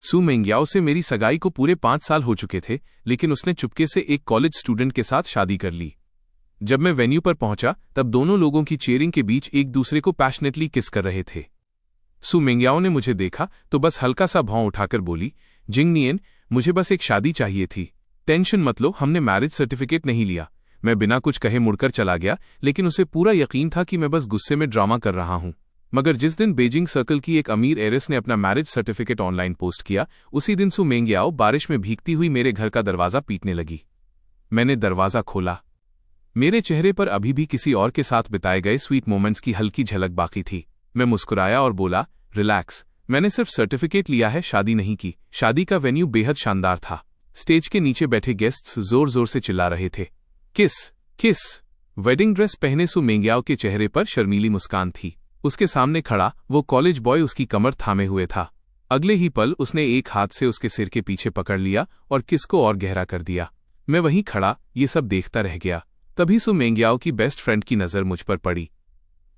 सू मेंग्याओ से मेरी सगाई को पूरे 5 साल हो चुके थे, लेकिन उसने चुपके से एक कॉलेज स्टूडेंट के साथ शादी कर ली। जब मैं वेन्यू पर पहुंचा तब दोनों लोगों की चीयरिंग के बीच एक दूसरे को पैशनेटली किस कर रहे थे। सू मेंग्याओ ने मुझे देखा तो बस हल्का सा भौं उठाकर बोली, जिंगनियन, मुझे बस एक शादी चाहिए थी। टेंशन मत लो, हमने मैरिज सर्टिफिकेट नहीं लिया। मैं बिना कुछ कहे मुड़कर चला गया, लेकिन उसे पूरा यकीन था कि मैं बस गुस्से में ड्रामा कर रहा हूं। मगर जिस दिन बीजिंग सर्कल की एक अमीर एरिस ने अपना मैरिज सर्टिफिकेट ऑनलाइन पोस्ट किया, उसी दिन सू मेंग्याओ बारिश में भीगती हुई मेरे घर का दरवाजा पीटने लगी। मैंने दरवाजा खोला। मेरे चेहरे पर अभी भी किसी और के साथ बिताए गए स्वीट मोमेंट्स की हल्की झलक बाकी थी। मैं मुस्कुराया और बोला, रिलैक्स, मैंने सिर्फ सर्टिफिकेट लिया है, शादी नहीं की। शादी का वेन्यू बेहद शानदार था। स्टेज के नीचे बैठे गेस्ट्स जोर जोर से चिल्ला रहे थे, किस किस। वेडिंग ड्रेस पहने सू मेंग्याओ के चेहरे पर शर्मीली मुस्कान थी। उसके सामने खड़ा वो कॉलेज बॉय उसकी कमर थामे हुए था। अगले ही पल उसने एक हाथ से उसके सिर के पीछे पकड़ लिया और किस को और गहरा कर दिया। मैं वहीं खड़ा ये सब देखता रह गया। तभी सू मेंग्याओ की बेस्ट फ्रेंड की नजर मुझ पर पड़ी।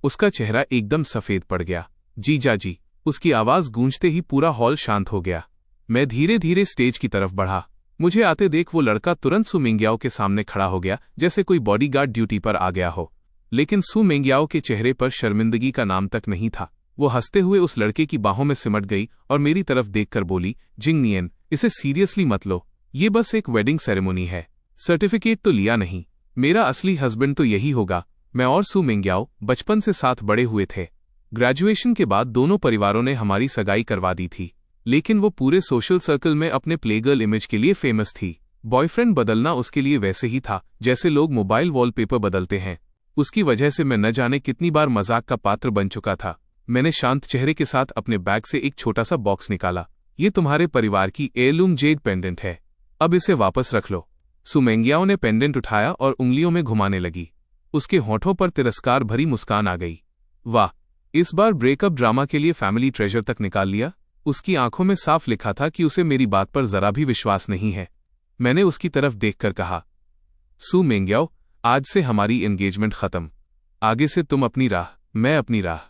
उसका चेहरा एकदम सफेद पड़ गया। जीजा जी, उसकी आवाज गूंजते ही पूरा हॉल शांत हो गया। मैं धीरे धीरे स्टेज की तरफ बढ़ा। मुझे आते देख वो लड़का तुरंत सू मेंग्याओ के सामने खड़ा हो गया, जैसे कोई बॉडीगार्ड ड्यूटी पर आ गया हो। लेकिन सू मेंग्याओ के चेहरे पर शर्मिंदगी का नाम तक नहीं था। वो हंसते हुए उस लड़के की बाहों में सिमट गई और मेरी तरफ देखकर बोली, जिंगनियन, इसे सीरियसली मत लो, ये बस एक वेडिंग सेरेमनी है। सर्टिफिकेट तो लिया नहीं, मेरा असली हस्बैंड तो यही होगा। मैं और सू मेंग्याओ बचपन से साथ बड़े हुए थे। ग्रेजुएशन के बाद दोनों परिवारों ने हमारी सगाई करवा दी थी, लेकिन वो पूरे सोशल सर्कल में अपने प्लेगर्ल इमेज के लिए फेमस थी। बॉयफ्रेंड बदलना उसके लिए वैसे ही था जैसे लोग मोबाइल वॉलपेपर बदलते हैं। उसकी वजह से मैं न जाने कितनी बार मजाक का पात्र बन चुका था। मैंने शांत चेहरे के साथ अपने बैग से एक छोटा सा बॉक्स निकाला। ये तुम्हारे परिवार की हेirloom जेड पेंडेंट है, अब इसे वापस रख लो। सू मेंग्याओ ने पेंडेंट उठाया और उंगलियों में घुमाने लगी। उसके होठों पर तिरस्कार भरी मुस्कान आ गई। वाह, इस बार ब्रेकअप ड्रामा के लिए फैमिली ट्रेजर तक निकाल लिया। उसकी आंखों में साफ लिखा था कि उसे मेरी बात पर जरा भी विश्वास नहीं है। मैंने उसकी तरफ देखकर कहा, सू मेंग्याओ, आज से हमारी एंगेजमेंट खत्म। आगे से तुम अपनी राह, मैं अपनी राह।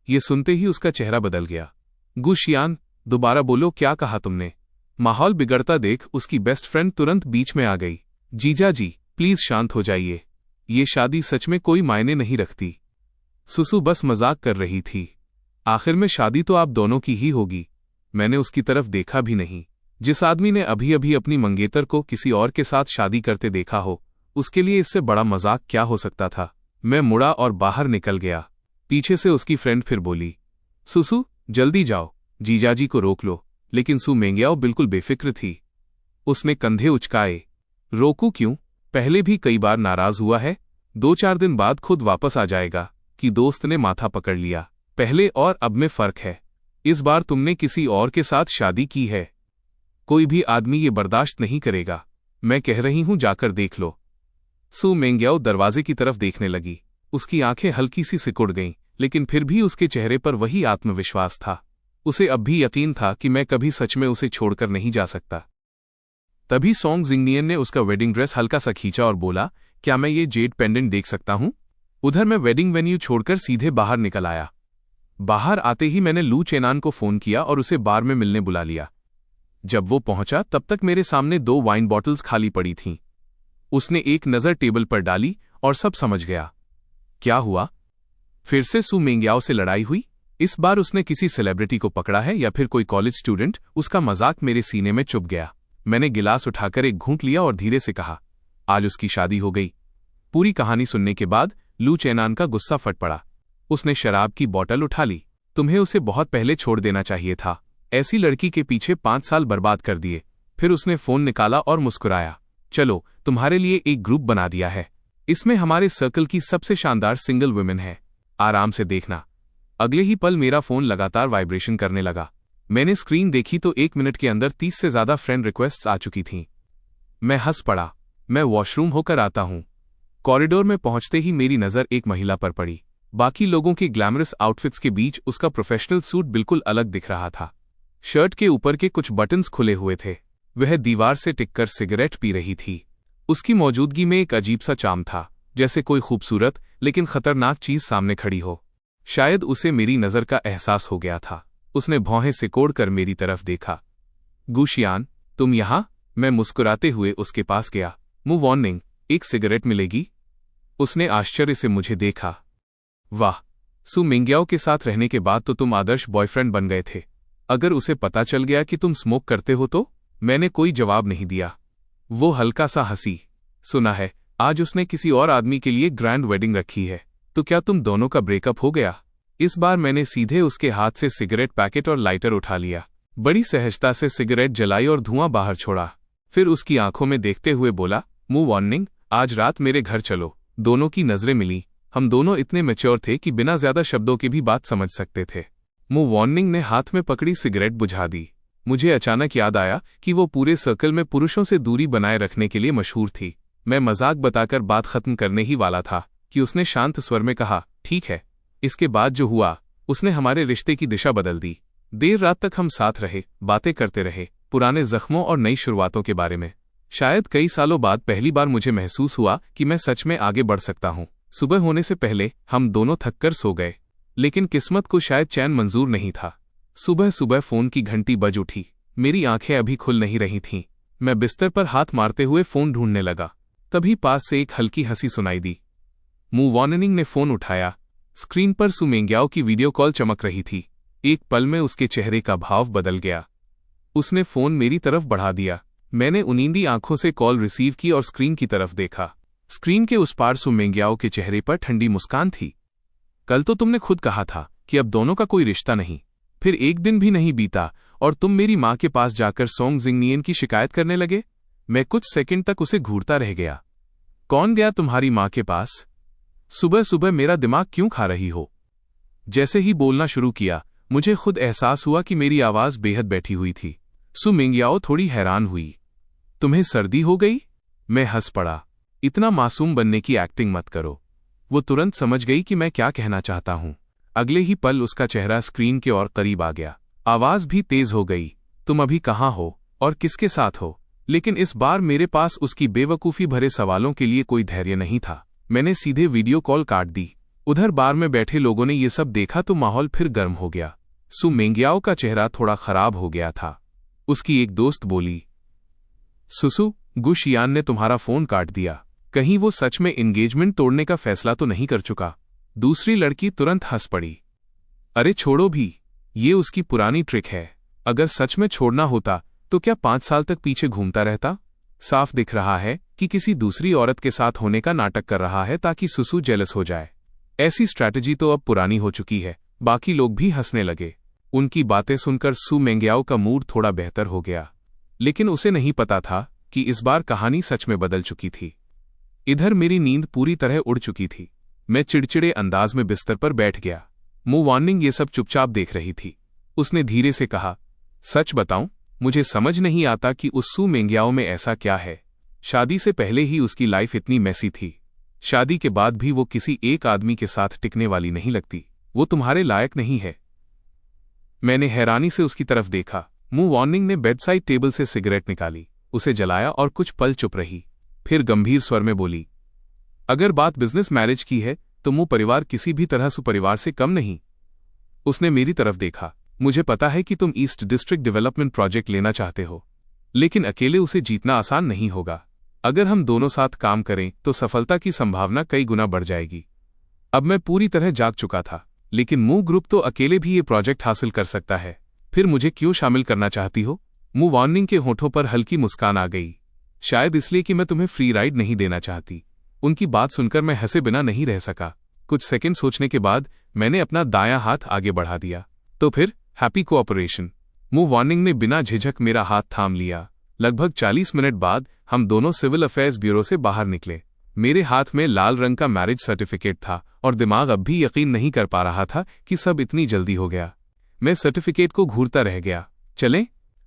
ये सुनते ही उसका चेहरा बदल गया। गुशियान, दोबारा बोलो, क्या कहा तुमने? माहौल बिगड़ता देख उसकी बेस्ट फ्रेंड तुरंत बीच में आ गई। जीजा जी, प्लीज शांत हो जाइए, ये शादी सच में कोई मायने नहीं रखती। सुसु बस मजाक कर रही थी। आखिर में शादी तो आप दोनों की ही होगी। मैंने उसकी तरफ देखा भी नहीं। जिस आदमी ने अभी अभी अपनी मंगेतर को किसी और के साथ शादी करते देखा हो, उसके लिए इससे बड़ा मजाक क्या हो सकता था। मैं मुड़ा और बाहर निकल गया। पीछे से उसकी फ्रेंड फिर बोली, सुसु, जल्दी जाओ, जीजाजी को रोक लो। लेकिन सू मेंग्याओ बिल्कुल बेफिक्र थी। उसने कंधे उचकाए। रोकू क्यों? पहले भी कई बार नाराज हुआ है। 2-4 दिन बाद खुद वापस आ जाएगा। कि दोस्त ने माथा पकड़ लिया। पहले और अब में फर्क है। इस बार तुमने किसी और के साथ शादी की है। कोई भी आदमी ये बर्दाश्त नहीं करेगा। मैं कह रही हूं, जाकर देख लो। सू मेंग्याओ दरवाजे की तरफ देखने लगी। उसकी आंखें हल्की सी सिकुड़ गईं, लेकिन फिर भी उसके चेहरे पर वही आत्मविश्वास था। उसे अब भी यकीन था कि मैं कभी सच में उसे छोड़कर नहीं जा सकता। तभी सोंग जिंगनियन ने उसका वेडिंग ड्रेस हल्का सा खींचा और बोला, क्या मैं ये जेड पेंडेंट देख सकता हूं? उधर मैं वेडिंग वेन्यू छोड़कर सीधे बाहर निकल आया। बाहर आते ही मैंने लू चेनान को फोन किया और उसे बार में मिलने बुला लिया। जब वो पहुंचा तब तक मेरे सामने 2 वाइन बॉटल्स खाली पड़ी थीं। उसने एक नज़र टेबल पर डाली और सब समझ गया। क्या हुआ? फिर से सू मेंग्याओ से लड़ाई हुई? इस बार उसने किसी सेलिब्रिटी को पकड़ा है या फिर कोई कॉलेज स्टूडेंट? उसका मजाक मेरे सीने में चुभ गया। मैंने गिलास उठाकर एक घूंट लिया और धीरे से कहा, आज उसकी शादी हो गई। पूरी कहानी सुनने के बाद लू चेनान का गुस्सा फट पड़ा। उसने शराब की बोतल उठा ली। तुम्हें उसे बहुत पहले छोड़ देना चाहिए था। ऐसी लड़की के पीछे 5 साल बर्बाद कर दिए। फिर उसने फोन निकाला और मुस्कुराया। चलो, तुम्हारे लिए एक ग्रुप बना दिया है। इसमें हमारे सर्कल की सबसे शानदार सिंगल वुमेन है। आराम से देखना। अगले ही पल मेरा फोन लगातार वाइब्रेशन करने लगा। मैंने स्क्रीन देखी तो 1 मिनट के अंदर 30 से ज्यादा फ्रेंड रिक्वेस्ट्स आ चुकी थीं। मैं हंस पड़ा। मैं वॉशरूम होकर आता हूं। कॉरिडोर में पहुंचते ही मेरी नजर एक महिला पर पड़ी। बाकी लोगों के ग्लैमरस आउटफिट्स के बीच उसका प्रोफेशनल सूट बिल्कुल अलग दिख रहा था। शर्ट के ऊपर के कुछ बटन्स खुले हुए थे। वह दीवार से टिककर सिगरेट पी रही थी। उसकी मौजूदगी में एक अजीब सा चार्म था, जैसे कोई खूबसूरत लेकिन खतरनाक चीज सामने खड़ी हो। शायद उसे मेरी नजर का एहसास हो गया था। उसने भौहें सिकोड़कर मेरी तरफ देखा। गुशियान, तुम यहाँ? मैं मुस्कुराते हुए उसके पास गया। मूव वार्निंग, एक सिगरेट मिलेगी? उसने आश्चर्य से मुझे देखा। वाह, सू मिंग्याओ के साथ रहने के बाद तो तुम आदर्श बॉयफ्रेंड बन गए थे। अगर उसे पता चल गया कि तुम स्मोक करते हो तो? मैंने कोई जवाब नहीं दिया। वो हल्का सा हंसी। सुना है आज उसने किसी और आदमी के लिए ग्रैंड वेडिंग रखी है। तो क्या तुम दोनों का ब्रेकअप हो गया? इस बार मैंने सीधे उसके हाथ से सिगरेट पैकेट और लाइटर उठा लिया। बड़ी सहजता से सिगरेट जलाई और धुआं बाहर छोड़ा। फिर उसकी आंखों में देखते हुए बोला, मूव वार्निंग, आज रात मेरे घर चलो। दोनों की नजरें मिली। हम दोनों इतने मैच्योर थे कि बिना ज्यादा शब्दों के भी बात समझ सकते थे। मूव वार्निंग ने हाथ में पकड़ी सिगरेट बुझा दी। मुझे अचानक याद आया कि वो पूरे सर्कल में पुरुषों से दूरी बनाए रखने के लिए मशहूर थी। मैं मजाक बताकर बात खत्म करने ही वाला था कि उसने शांत स्वर में कहा, ठीक है। इसके बाद जो हुआ उसने हमारे रिश्ते की दिशा बदल दी। देर रात तक हम साथ रहे, बातें करते रहे, पुराने जख्मों और नई शुरुआतों के बारे में। शायद कई सालों बाद पहली बार मुझे महसूस हुआ कि मैं सच में आगे बढ़ सकता हूँ। सुबह होने से पहले हम दोनों थककर सो गए, लेकिन किस्मत को शायद चैन मंजूर नहीं था। सुबह सुबह फोन की घंटी बज उठी। मेरी आंखें अभी खुल नहीं रही थीं। मैं बिस्तर पर हाथ मारते हुए फोन ढूंढने लगा। तभी पास से एक हल्की हंसी सुनाई दी। मूव वार्निंग ने फोन उठाया। स्क्रीन पर सू मिंग्याओ की वीडियो कॉल चमक रही थी। एक पल में उसके चेहरे का भाव बदल गया। उसने फोन मेरी तरफ बढ़ा दिया। मैंने उनींदी आंखों से कॉल रिसीव की और स्क्रीन की तरफ देखा। स्क्रीन के उस पार सू मिंग्याओ के चेहरे पर ठंडी मुस्कान थी। कल तो तुमने खुद कहा था कि अब दोनों का कोई रिश्ता नहीं। फिर एक दिन भी नहीं बीता और तुम मेरी माँ के पास जाकर सोंग जिंगनियन की शिकायत करने लगे। मैं कुछ सेकंड तक उसे घूरता रह गया। कौन गया तुम्हारी माँ के पास? सुबह सुबह मेरा दिमाग क्यों खा रही हो? जैसे ही बोलना शुरू किया मुझे खुद एहसास हुआ कि मेरी आवाज बेहद बैठी हुई थी। सू मिंग्याओ थोड़ी हैरान हुई। तुम्हें सर्दी हो गई? मैं हंस पड़ा। इतना मासूम बनने की एक्टिंग मत करो। वो तुरंत समझ गई कि मैं क्या कहना चाहता हूं। अगले ही पल उसका चेहरा स्क्रीन के और करीब आ गया। आवाज भी तेज हो गई। तुम अभी कहाँ हो और किसके साथ हो? लेकिन इस बार मेरे पास उसकी बेवकूफ़ी भरे सवालों के लिए कोई धैर्य नहीं था। मैंने सीधे वीडियो कॉल काट दी। उधर बार में बैठे लोगों ने ये सब देखा तो माहौल फिर गर्म हो गया। सू मिंग्याओ का चेहरा थोड़ा खराब हो गया था। उसकी एक दोस्त बोली, सुसु, गुशियान ने तुम्हारा फोन काट दिया। कहीं वो सच में एंगेजमेंट तोड़ने का फैसला तो नहीं कर चुका? दूसरी लड़की तुरंत हंस पड़ी। अरे छोड़ो भी, ये उसकी पुरानी ट्रिक है। अगर सच में छोड़ना होता तो क्या 5 साल तक पीछे घूमता रहता? साफ दिख रहा है कि किसी दूसरी औरत के साथ होने का नाटक कर रहा है ताकि सुसु जेलस हो जाए। ऐसी स्ट्रैटेजी तो अब पुरानी हो चुकी है। बाकी लोग भी हंसने लगे। उनकी बातें सुनकर सू मिंग्याओ का मूड थोड़ा बेहतर हो गया, लेकिन उसे नहीं पता था कि इस बार कहानी सच में बदल चुकी थी। इधर मेरी नींद पूरी तरह उड़ चुकी थी। मैं चिड़चिड़े अंदाज में बिस्तर पर बैठ गया। मूव वार्निंग ये सब चुपचाप देख रही थी। उसने धीरे से कहा, सच बताऊं, मुझे समझ नहीं आता कि उस सू मिंग्याओ में ऐसा क्या है। शादी से पहले ही उसकी लाइफ इतनी मैसी थी। शादी के बाद भी वो किसी एक आदमी के साथ टिकने वाली नहीं लगती। वो तुम्हारे लायक नहीं है। मैंने हैरानी से उसकी तरफ देखा। मूव वार्निंग ने बेडसाइड टेबल से सिगरेट निकाली, उसे जलाया और कुछ पल चुप रही। फिर गंभीर स्वर में बोली, अगर बात बिजनेस मैरिज की है तो मुँह परिवार किसी भी तरह सुपरिवार से कम नहीं। उसने मेरी तरफ देखा। मुझे पता है कि तुम ईस्ट डिस्ट्रिक्ट डेवलपमेंट प्रोजेक्ट लेना चाहते हो, लेकिन अकेले उसे जीतना आसान नहीं होगा। अगर हम दोनों साथ काम करें तो सफलता की संभावना कई गुना बढ़ जाएगी। अब मैं पूरी तरह जाग चुका था, लेकिन मूव ग्रुप तो अकेले भी ये प्रोजेक्ट हासिल कर सकता है। फिर मुझे क्यों शामिल करना चाहती हो? मूव वार्निंग के होठों पर हल्की मुस्कान आ गई। शायद इसलिए कि मैं तुम्हें फ्री राइड नहीं देना चाहती। उनकी बात सुनकर मैं हंसे बिना नहीं रह सका। कुछ सेकंड सोचने के बाद मैंने अपना दायां हाथ आगे बढ़ा दिया। तो फिर हैप्पी कोऑपरेशन। मूव वार्निंग ने बिना झिझक मेरा हाथ थाम लिया। लगभग 40 मिनट बाद हम दोनों सिविल अफेयर्स ब्यूरो से बाहर निकले। मेरे हाथ में लाल रंग का मैरिज सर्टिफिकेट था और दिमाग अब भी यकीन नहीं कर पा रहा था कि सब इतनी जल्दी हो गया। मैं सर्टिफिकेट को घूरता रह गया। चलें?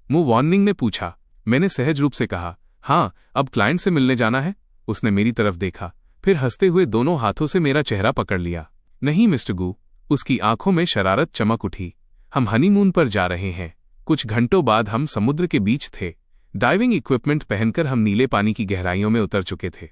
मूव वार्निंग ने पूछा। मैंने सहज रूप से कहा, हाँ, अब क्लाइंट से मिलने जाना है। उसने मेरी तरफ देखा, फिर हंसते हुए दोनों हाथों से मेरा चेहरा पकड़ लिया। नहीं मिस्टर गू। उसकी आंखों में शरारत चमक उठी। हम हनीमून पर जा रहे हैं। कुछ घंटों बाद हम समुद्र के बीच थे। डाइविंग इक्विपमेंट पहनकर हम नीले पानी की गहराइयों में उतर चुके थे।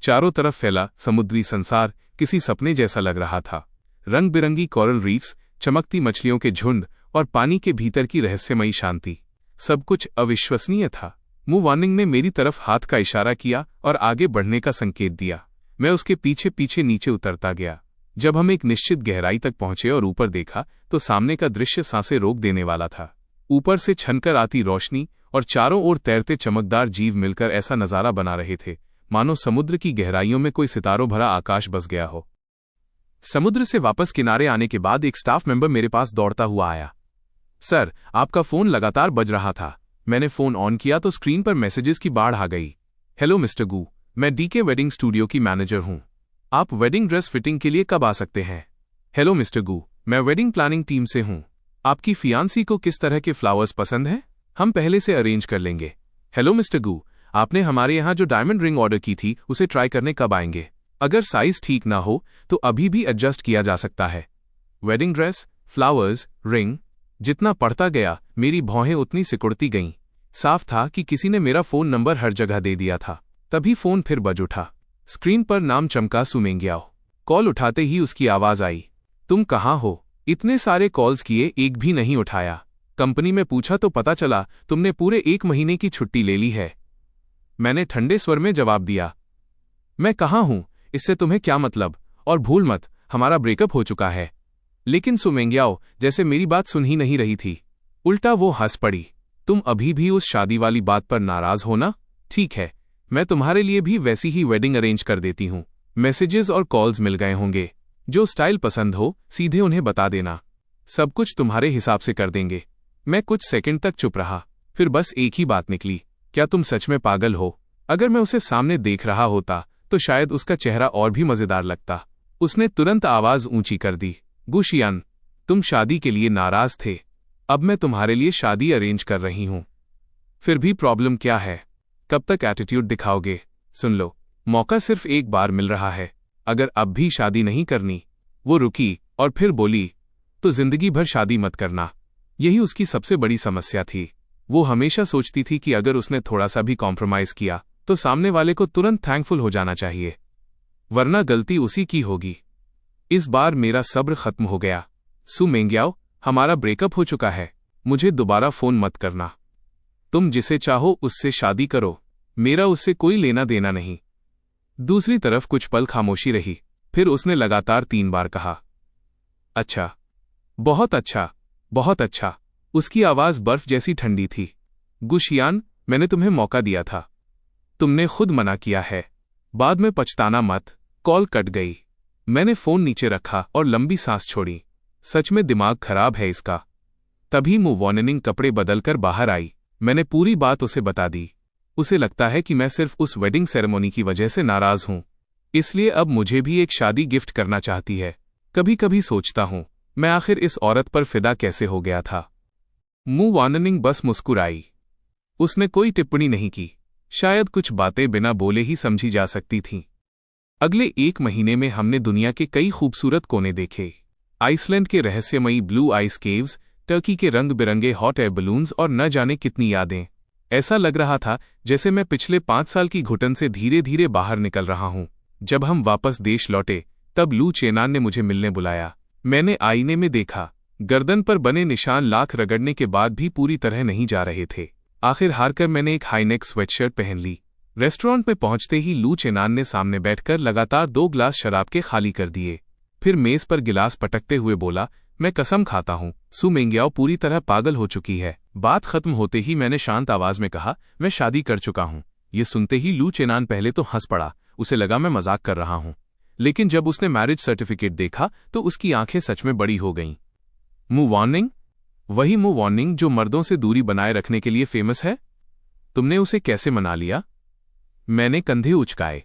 चारों तरफ फैला समुद्री संसार किसी सपने जैसा लग रहा था। रंग बिरंगी कोरल रीफ्स, चमकती मछलियों के झुंड और पानी के भीतर की रहस्यमयी शांति। सब कुछ अविश्वसनीय था। मूव वार्निंग ने मेरी तरफ हाथ का इशारा किया और आगे बढ़ने का संकेत दिया। मैं उसके पीछे पीछे नीचे उतरता गया। जब हम एक निश्चित गहराई तक पहुंचे और ऊपर देखा तो सामने का दृश्य सांसें रोक देने वाला था। ऊपर से छनकर आती रोशनी और चारों ओर तैरते चमकदार जीव मिलकर ऐसा नजारा बना रहे थे मानो समुद्र की गहराइयों में कोई सितारों भरा आकाश बस गया हो। समुद्र से वापस किनारे आने के बाद एक स्टाफ मेंबर मेरे पास दौड़ता हुआ आया। सर, आपका फोन लगातार बज रहा था। मैंने फोन ऑन किया तो स्क्रीन पर मैसेजेस की बाढ़ आ गई। हेलो मिस्टर गू, मैं डीके वेडिंग स्टूडियो की मैनेजर हूं। आप वेडिंग ड्रेस फिटिंग के लिए कब आ सकते हैं? हेलो मिस्टर गू, मैं वेडिंग प्लानिंग टीम से हूं। आपकी फियांसी को किस तरह के फ्लावर्स पसंद हैं? हम पहले से अरेंज कर लेंगे। हेलो मिस्टर गू, आपने हमारे यहाँ जो डायमंड रिंग ऑर्डर की थी उसे ट्राई करने कब आएंगे? अगर साइज ठीक ना हो तो अभी भी एडजस्ट किया जा सकता है। वेडिंग ड्रेस, फ्लावर्स, रिंग, जितना पढ़ता गया मेरी भौहें उतनी सिकुड़ती गईं। साफ था कि किसी ने मेरा फोन नंबर हर जगह दे दिया था। तभी फोन फिर बज उठा। स्क्रीन पर नाम चमका सुमेंग्याओ। कॉल उठाते ही उसकी आवाज आई, तुम कहाँ हो? इतने सारे कॉल्स किए, एक भी नहीं उठाया। कंपनी में पूछा तो पता चला तुमने पूरे 1 महीने की छुट्टी ले ली है। मैंने ठंडे स्वर में जवाब दिया, मैं कहाँ हूं, इससे तुम्हें क्या मतलब? और भूल मत, हमारा ब्रेकअप हो चुका है। लेकिन सुमेंग्याओ जैसे मेरी बात सुन ही नहीं रही थी। उल्टा वो हंस पड़ी। तुम अभी भी उस शादी वाली बात पर नाराज हो ना? ठीक है, मैं तुम्हारे लिए भी वैसी ही वेडिंग अरेंज कर देती हूं। मैसेजेस और कॉल्स मिल गए होंगे। जो स्टाइल पसंद हो सीधे उन्हें बता देना। सब कुछ तुम्हारे हिसाब से कर देंगे। मैं कुछ सेकंड तक चुप रहा, फिर बस एक ही बात निकली, क्या तुम सच में पागल हो? अगर मैं उसे सामने देख रहा होता तो शायद उसका चेहरा और भी मजेदार लगता। उसने तुरंत आवाज ऊंची कर दी, गुशियान, तुम शादी के लिए नाराज थे, अब मैं तुम्हारे लिए शादी अरेंज कर रही हूं। फिर भी प्रॉब्लम क्या है? कब तक एटीट्यूड दिखाओगे? सुन लो, मौका सिर्फ एक बार मिल रहा है। अगर अब भी शादी नहीं करनी। वो रुकी और फिर बोली, तो जिंदगी भर शादी मत करना। यही उसकी सबसे बड़ी समस्या थी। वो हमेशा सोचती थी कि अगर उसने थोड़ा सा भी कॉम्प्रोमाइज किया तो सामने वाले को तुरंत थैंकफुल हो जाना चाहिए, वरना गलती उसी की होगी। इस बार मेरा सब्र खत्म हो गया। सुमेंग्याओ, हमारा ब्रेकअप हो चुका है। मुझे दोबारा फोन मत करना। तुम जिसे चाहो उससे शादी करो, मेरा उससे कोई लेना देना नहीं। दूसरी तरफ कुछ पल खामोशी रही, फिर उसने लगातार 3 बार कहा, अच्छा, बहुत अच्छा, बहुत अच्छा। उसकी आवाज बर्फ जैसी ठंडी थी। गुशियान, मैंने तुम्हें मौका दिया था, तुमने खुद मना किया है। बाद में पछताना मत। कॉल कट गई। मैंने फोन नीचे रखा और लंबी सांस छोड़ी। सच में दिमाग खराब है इसका। तभी मूव वार्निंग कपड़े बदलकर बाहर आई। मैंने पूरी बात उसे बता दी। उसे लगता है कि मैं सिर्फ उस वेडिंग सेरेमनी की वजह से नाराज हूं, इसलिए अब मुझे भी एक शादी गिफ्ट करना चाहती है। कभी कभी सोचता हूं, मैं आखिर इस औरत पर फिदा कैसे हो गया था। मूव वार्निंग बस मुस्कुराई। उसने कोई टिप्पणी नहीं की। शायद कुछ बातें बिना बोले ही समझी जा सकती थीं। अगले 1 महीने में हमने दुनिया के कई खूबसूरत कोने देखे। आइसलैंड के रहस्यमयी ब्लू आइस केव्स, टर्की के रंग बिरंगे हॉट एयर बलून्स और न जाने कितनी यादें। ऐसा लग रहा था जैसे मैं पिछले 5 साल की घुटन से धीरे धीरे बाहर निकल रहा हूं। जब हम वापस देश लौटे तब लू चेनान ने मुझे मिलने बुलाया। मैंने आईने में देखा, गर्दन पर बने निशान लाख रगड़ने के बाद भी पूरी तरह नहीं जा रहे थे। आखिर हारकर मैंने एक हाईनेक स्वेटशर्ट पहन ली। रेस्टोरेंट में पहुंचते ही लू चेनान ने सामने बैठकर लगातार 2 ग्लास शराब के खाली कर दिए। फिर मेज पर गिलास पटकते हुए बोला, मैं कसम खाता हूं, सुमेंग्याओ पूरी तरह पागल हो चुकी है। बात खत्म होते ही मैंने शांत आवाज में कहा, मैं शादी कर चुका हूं। ये सुनते ही लू चेनान पहले तो हंस पड़ा, उसे लगा मैं मजाक कर रहा हूं। लेकिन जब उसने मैरिज सर्टिफिकेट देखा तो उसकी आंखें सच में बड़ी हो गईं। Move warning? वही मूव वार्निंग जो मर्दों से दूरी बनाए रखने के लिए फेमस है? तुमने उसे कैसे मना लिया? मैंने कंधे उचकाए।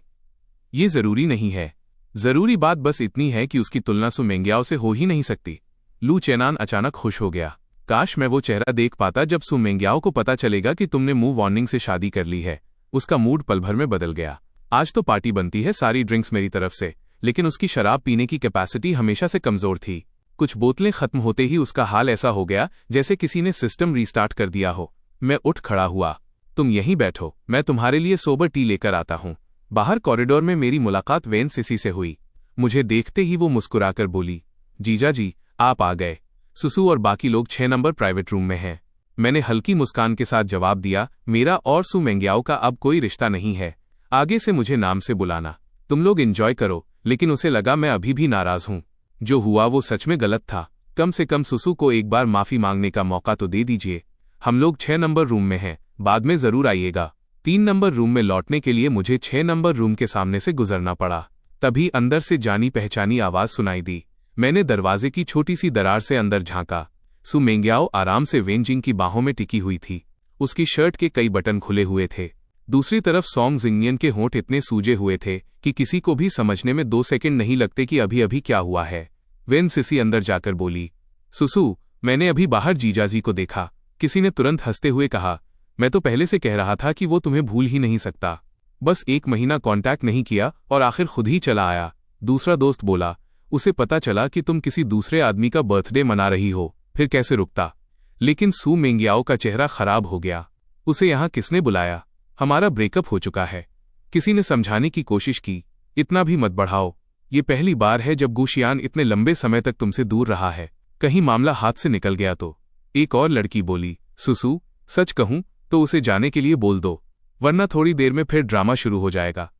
ये जरूरी नहीं है। जरूरी बात बस इतनी है कि उसकी तुलना सुमेंग्याओ से हो ही नहीं सकती। लू चेनान अचानक खुश हो गया। काश मैं वो चेहरा देख पाता जब सुमेंग्याओ को पता चलेगा कि तुमने मूव वार्निंग से शादी कर ली है। उसका मूड पल भर में बदल गया। आज तो पार्टी बनती है, सारी ड्रिंक्स मेरी तरफ से, लेकिन उसकी शराब पीने की कैपेसिटी हमेशा से कमजोर थी। कुछ बोतलें खत्म होते ही उसका हाल ऐसा हो गया जैसे किसी ने सिस्टम रीस्टार्ट कर दिया हो। मैं उठ खड़ा हुआ। तुम यहीं बैठो, मैं तुम्हारे लिए सोबर टी लेकर आता हूं। बाहर कॉरिडोर में मेरी मुलाकात वेन सिसी से हुई। मुझे देखते ही वो मुस्कुराकर बोली, जीजा जी, आप आ गए। सुसु और बाकी लोग 6 नंबर प्राइवेट रूम में हैं। मैंने हल्की मुस्कान के साथ जवाब दिया, मेरा और सू मेंग्याओ का अब कोई रिश्ता नहीं है। आगे से मुझे नाम से बुलाना। तुम लोग एंजॉय करो। लेकिन उसे लगा मैं अभी भी नाराज हूं। जो हुआ वो सच में गलत था। कम से कम सुसु को एक बार माफी मांगने का मौका तो दे दीजिए। हम लोग 6 नंबर रूम में हैं, बाद में जरूर आइएगा। 3 नंबर रूम में लौटने के लिए मुझे 6 नंबर रूम के सामने से गुजरना पड़ा। तभी अंदर से जानी पहचानी आवाज सुनाई दी। मैंने दरवाजे की छोटी सी दरार से अंदर झांका। सू मेंग्याओ आराम से वेनजिंग की बाहों में टिकी हुई थी। उसकी शर्ट के कई बटन खुले हुए थे। दूसरी तरफ सॉन्ग जिंगनियन के होंठ इतने सूजे हुए थे कि किसी को भी समझने में 2 सेकंड नहीं लगते कि अभी अभी क्या हुआ है। वेन सिसी अंदर जाकर बोली, सुसु, मैंने अभी बाहर जीजाजी को देखा। किसी ने तुरंत हंसते हुए कहा, मैं तो पहले से कह रहा था कि वो तुम्हें भूल ही नहीं सकता। बस 1 महीना कांटेक्ट नहीं किया और आखिर खुद ही चला आया। दूसरा दोस्त बोला, उसे पता चला कि तुम किसी दूसरे आदमी का बर्थडे मना रही हो, फिर कैसे रुकता। लेकिन सू मेंग्याओ का चेहरा खराब हो गया। उसे यहां किसने बुलाया? हमारा ब्रेकअप हो चुका है। किसी ने समझाने की कोशिश की, इतना भी मत बढ़ाओ। ये पहली बार है जब गुशियान इतने लंबे समय तक तुमसे दूर रहा है। कहीं मामला हाथ से निकल गया तो। एक और लड़की बोली, सुसु, सच कहूं तो उसे जाने के लिए बोल दो, वरना थोड़ी देर में फिर ड्रामा शुरू हो जाएगा।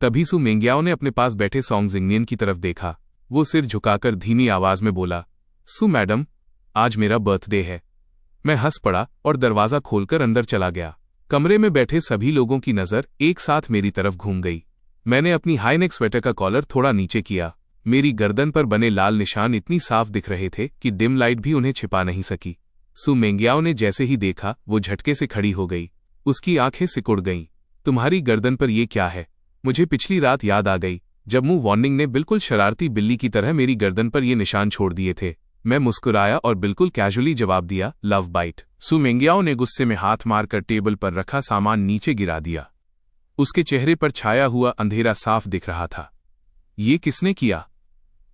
तभी सू मेंग्याओ ने अपने पास बैठे सॉन्ग जिंगनियन की तरफ देखा। वो सिर झुकाकर धीमी आवाज में बोला, सू मैडम, आज मेरा बर्थडे है। मैं हंस पड़ा और दरवाजा खोलकर अंदर चला गया। कमरे में बैठे सभी लोगों की नजर एक साथ मेरी तरफ घूम गई। मैंने अपनी हाई नेक स्वेटर का कॉलर थोड़ा नीचे किया। मेरी गर्दन पर बने लाल निशान इतनी साफ दिख रहे थे कि डिम लाइट भी उन्हें छिपा नहीं सकी। सू मेंग्याओ ने जैसे ही देखा वो झटके से खड़ी हो गई। उसकी आंखें सिकुड़ गईं। तुम्हारी गर्दन पर ये क्या है? मुझे पिछली रात याद आ गई जब मुंह वार्निंग ने बिल्कुल शरारती बिल्ली की तरह मेरी गर्दन पर ये निशान छोड़ दिए थे। मैं मुस्कुराया और बिल्कुल कैजुअली जवाब दिया, लव बाइट। सू मेंग्याओ ने गुस्से में हाथ मारकर टेबल पर रखा सामान नीचे गिरा दिया। उसके चेहरे पर छाया हुआ अंधेरा साफ दिख रहा था। ये किसने किया?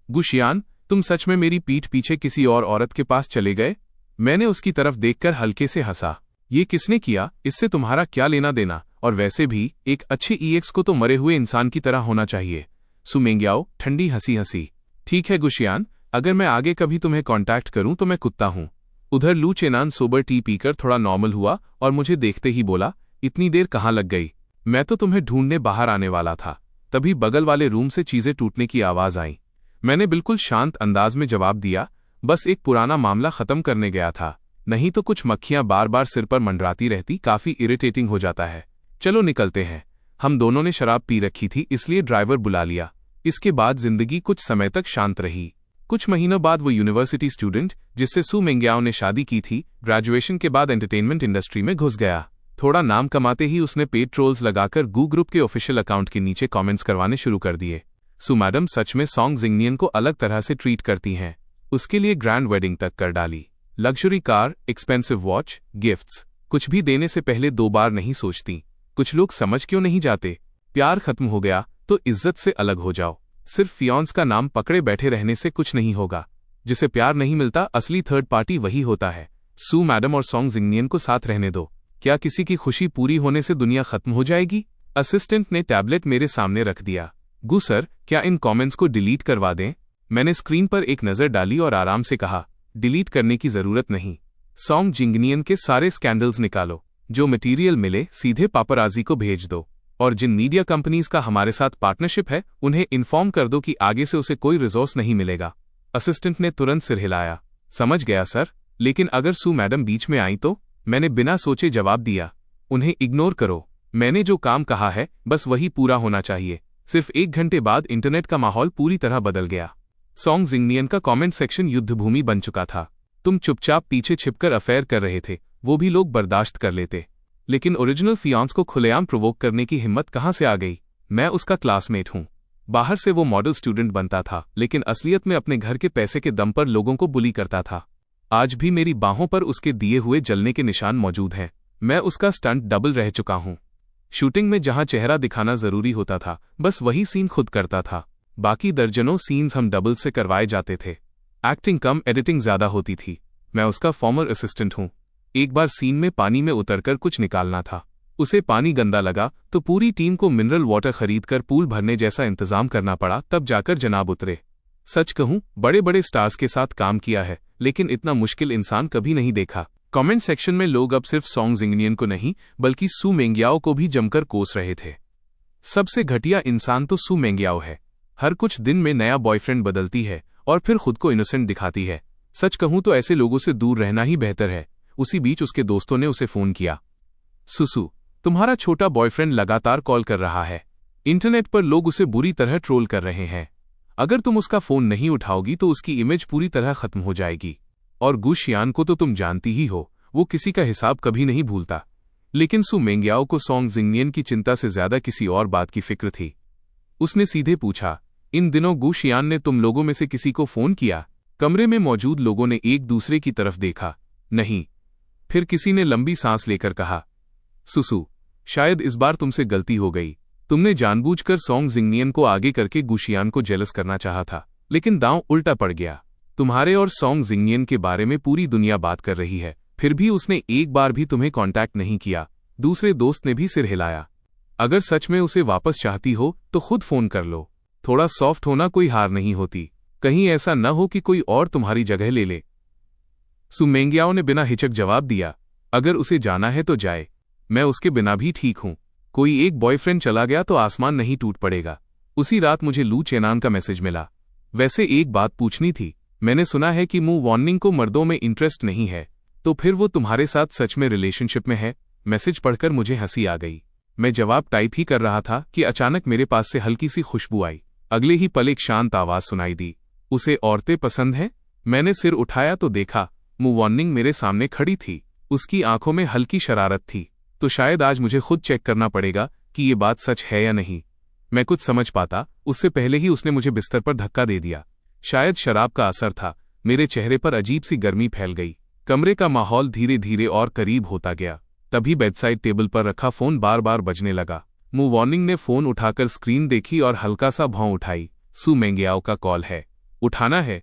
गुशियान, तुम सच में मेरी पीठ पीछे किसी और औरत के पास चले गए? मैंने उसकी तरफ देखकर हल्के से हंसा। ये किसने किया, इससे तुम्हारा क्या लेना देना? और वैसे भी एक अच्छे ईएक्स को तो मरे हुए इंसान की तरह होना चाहिए। सू मेंग्याओ ठंडी हंसी हंसी। ठीक है गुशियान, अगर मैं आगे कभी तुम्हें कांटेक्ट करूं तो मैं कुत्ता हूं। उधर लू चेनान सोबर टी पीकर थोड़ा नॉर्मल हुआ और मुझे देखते ही बोला, इतनी देर कहाँ लग गई? मैं तो तुम्हें ढूंढने बाहर आने वाला था। तभी बगल वाले रूम से चीजें टूटने की आवाज आई। मैंने बिल्कुल शांत अंदाज में जवाब दिया, बस एक पुराना मामला खत्म करने गया था। नहीं तो कुछ मक्खियां बार बार सिर पर मंडराती रहती, काफी इरिटेटिंग हो जाता है। चलो निकलते हैं। हम दोनों ने शराब पी रखी थी, इसलिए ड्राइवर बुला लिया। इसके बाद जिंदगी कुछ समय तक शांत रही। कुछ महीनों बाद वो यूनिवर्सिटी स्टूडेंट जिससे सू मेंग्याओ ने शादी की थी, ग्रेजुएशन के बाद एंटरटेनमेंट इंडस्ट्री में घुस गया। थोड़ा नाम कमाते ही उसने पेड ट्रोल्स लगाकर गू ग्रुप के ऑफिशियल अकाउंट के नीचे कमेंट्स करवाने शुरू कर दिए। सू मैडम सच में सॉन्ग जिंगनियन को अलग तरह से ट्रीट करती हैं। उसके लिए ग्रैंड वेडिंग तक कर डाली। Luxury car, expensive watch, gifts, कुछ भी देने से पहले 2 बार नहीं सोचती। कुछ लोग समझ क्यों नहीं जाते? प्यार खत्म हो गया तो इज्जत से अलग हो जाओ। सिर्फ फियांस का नाम पकड़े बैठे रहने से कुछ नहीं होगा। जिसे प्यार नहीं मिलता, असली थर्ड पार्टी वही होता है। सू मैडम और सॉन्ग जिंगनियन को साथ रहने दो। क्या किसी की खुशी पूरी होने से दुनिया खत्म हो जाएगी? असिस्टेंट ने टैबलेट मेरे सामने रख दिया। गु सर, क्या इन कमेंट्स को डिलीट करवा दें? मैंने स्क्रीन पर एक नजर डाली और आराम से कहा, डिलीट करने की जरूरत नहीं। सॉन्ग जिंगनियन के सारे स्कैंडल्स निकालो। जो मटेरियल मिले सीधे पापराजी को भेज दो। और जिन मीडिया कंपनीज का हमारे साथ पार्टनरशिप है उन्हें इन्फॉर्म कर दो कि आगे से उसे कोई रिसोर्स नहीं मिलेगा। असिस्टेंट ने तुरंत सिर हिलाया। समझ गया सर, लेकिन अगर सू मैडम बीच में आई तो? मैंने बिना सोचे जवाब दिया, उन्हें इग्नोर करो। मैंने जो काम कहा है बस वही पूरा होना चाहिए। सिर्फ 1 घंटे बाद इंटरनेट का माहौल पूरी तरह बदल गया। सॉन्ग जिंगनियन का कमेंट सेक्शन युद्धभूमि बन चुका था। तुम चुपचाप पीछे छिपकर अफेयर कर रहे थे, वो भी लोग बर्दाश्त कर लेते, लेकिन ओरिजिनल फियांस को खुलेआम प्रोवोक करने की हिम्मत कहां से आ गई? मैं उसका क्लासमेट हूं। बाहर से वो मॉडल स्टूडेंट बनता था, लेकिन असलियत में अपने घर के पैसे के दम पर लोगों को बुली करता था। आज भी मेरी बाहों पर उसके दिए हुए जलने के निशान मौजूद हैं। मैं उसका स्टंट डबल रह चुका हूं। शूटिंग में जहां चेहरा दिखाना जरूरी होता था, बस वही सीन खुद करता था। बाकी दर्जनों सीन्स हम डबल से करवाए जाते थे। एक्टिंग कम एडिटिंग ज्यादा होती थी। मैं उसका फॉर्मर असिस्टेंट हूं। एक बार सीन में पानी में उतरकर कुछ निकालना था। उसे पानी गंदा लगा तो पूरी टीम को मिनरल वाटर खरीदकर पूल भरने जैसा इंतजाम करना पड़ा, तब जाकर जनाब उतरे। सच कहूं, बड़े बड़े स्टार्स के साथ काम किया है, लेकिन इतना मुश्किल इंसान कभी नहीं देखा। कमेंट सेक्शन में लोग अब सिर्फ सॉन्ग जिंगनियन को नहीं बल्कि सू मेंगियाओ को भी जमकर कोस रहे थे। सबसे घटिया इंसान तो सू मेंगियाओ है। हर कुछ दिन में नया बॉयफ्रेंड बदलती है और फिर खुद को इनोसेंट दिखाती है। सच कहूं तो ऐसे लोगों से दूर रहना ही बेहतर है। उसी बीच उसके दोस्तों ने उसे फोन किया। सुसु, तुम्हारा छोटा बॉयफ्रेंड लगातार कॉल कर रहा है। इंटरनेट पर लोग उसे बुरी तरह ट्रोल कर रहे हैं। अगर तुम उसका फोन नहीं उठाओगी तो उसकी इमेज पूरी तरह खत्म हो जाएगी। और गु शियान को तो तुम जानती ही हो, वो किसी का हिसाब कभी नहीं भूलता। लेकिन सू मेंगियाओ को सॉन्ग जिंगनियन की चिंता से ज्यादा किसी और बात की फिक्र थी। उसने सीधे पूछा, इन दिनों गु शियान ने तुम लोगों में से किसी को फोन किया? कमरे में मौजूद लोगों ने एक दूसरे की तरफ देखा। नहीं। फिर किसी ने लंबी सांस लेकर कहा, सुसु, शायद इस बार तुमसे गलती हो गई। तुमने जानबूझकर सॉन्ग जिंगनियन को आगे करके गु शियान को जेलस करना चाहा था, लेकिन दांव उल्टा पड़ गया। तुम्हारे और सॉन्ग जिंगनियन के बारे में पूरी दुनिया बात कर रही है, फिर भी उसने एक बार भी तुम्हें कांटेक्ट नहीं किया। दूसरे दोस्त ने भी सिर हिलाया। अगर सच में उसे वापस चाहती हो तो खुद फोन कर लो। थोड़ा सॉफ्ट होना कोई हार नहीं होती। कहीं ऐसा न हो कि कोई और तुम्हारी जगह ले ले। सू मेंगियाओ ने बिना हिचक जवाब दिया, अगर उसे जाना है तो जाए, मैं उसके बिना भी ठीक हूं। कोई एक बॉयफ्रेंड चला गया तो आसमान नहीं टूट पड़ेगा। उसी रात मुझे लू चेनान का मैसेज मिला। वैसे एक बात पूछनी थी, मैंने सुना है कि मूव वार्निंग को मर्दों में इंटरेस्ट नहीं है, तो फिर वो तुम्हारे साथ सच में रिलेशनशिप में है? मैसेज पढ़कर मुझे हंसी आ गई। मैं जवाब टाइप ही कर रहा था कि अचानक मेरे पास से हल्की सी खुशबू आई। अगले ही पल एक शांत आवाज सुनाई दी, उसे औरतें पसंद हैं? मैंने सिर उठाया तो देखा मूव वार्निंग मेरे सामने खड़ी थी। उसकी आंखों में हल्की शरारत थी। तो शायद आज मुझे खुद चेक करना पड़ेगा कि ये बात सच है या नहीं। मैं कुछ समझ पाता उससे पहले ही उसने मुझे बिस्तर पर धक्का दे दिया। शायद शराब का असर था, मेरे चेहरे पर अजीब सी गर्मी फैल गई। कमरे का माहौल धीरे धीरे और करीब होता गया। तभी बेडसाइड टेबल पर रखा फोन बार बार बजने लगा। मूव वार्निंग ने फोन उठाकर स्क्रीन देखी और हल्का सा भौं उठाई। सू मेंगियाओ का कॉल है, उठाना है।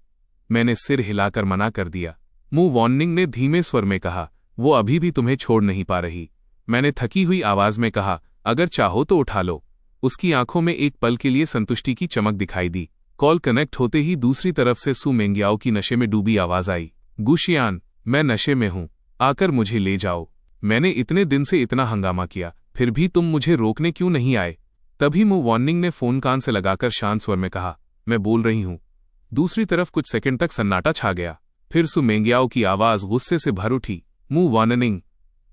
मैंने सिर हिलाकर मना कर दिया। मूव वार्निंग ने धीमे स्वर में कहा, वो अभी भी तुम्हें छोड़ नहीं पा रही। मैंने थकी हुई आवाज में कहा, अगर चाहो तो उठा लो। उसकी आंखों में एक पल के लिए संतुष्टि की चमक दिखाई दी। कॉल कनेक्ट होते ही दूसरी तरफ से सू मेंगियाओ की नशे में डूबी आवाज आई, गु शियान, मैं नशे में हूं, आकर मुझे ले जाओ। मैंने इतने दिन से इतना हंगामा किया, फिर भी तुम मुझे रोकने क्यों नहीं आए? तभी मूव वार्निंग ने फोन कान से लगाकर शांत स्वर में कहा, मैं बोल रही हूं। दूसरी तरफ कुछ सेकंड तक सन्नाटा छा गया। फिर सू मेंगियाओ की आवाज गुस्से से भर उठी, मूव वार्निंग,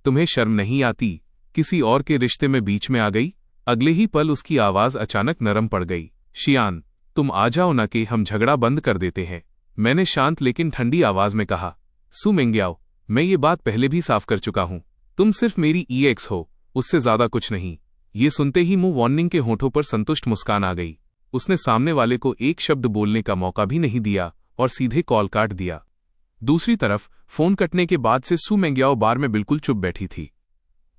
तुम्हें शर्म नहीं आती? किसी और के रिश्ते में बीच में आ गई? अगले ही पल उसकी आवाज अचानक नरम पड़ गई, शियान, तुम आ जाओ ना कि हम झगड़ा बंद कर देते हैं। मैंने शांत लेकिन ठंडी आवाज में कहा, सू मेंगियाओ, मैं ये बात पहले भी साफ कर चुका हूं। तुम सिर्फ मेरी EX हो, उससे ज्यादा कुछ नहीं। ये सुनते ही मूव वार्निंग के होठों पर संतुष्ट मुस्कान आ गई। उसने सामने वाले को एक शब्द बोलने का मौका भी नहीं दिया और सीधे कॉल काट दिया। दूसरी तरफ फोन कटने के बाद से सू मेंगियाओ बार में बिल्कुल चुप बैठी थी।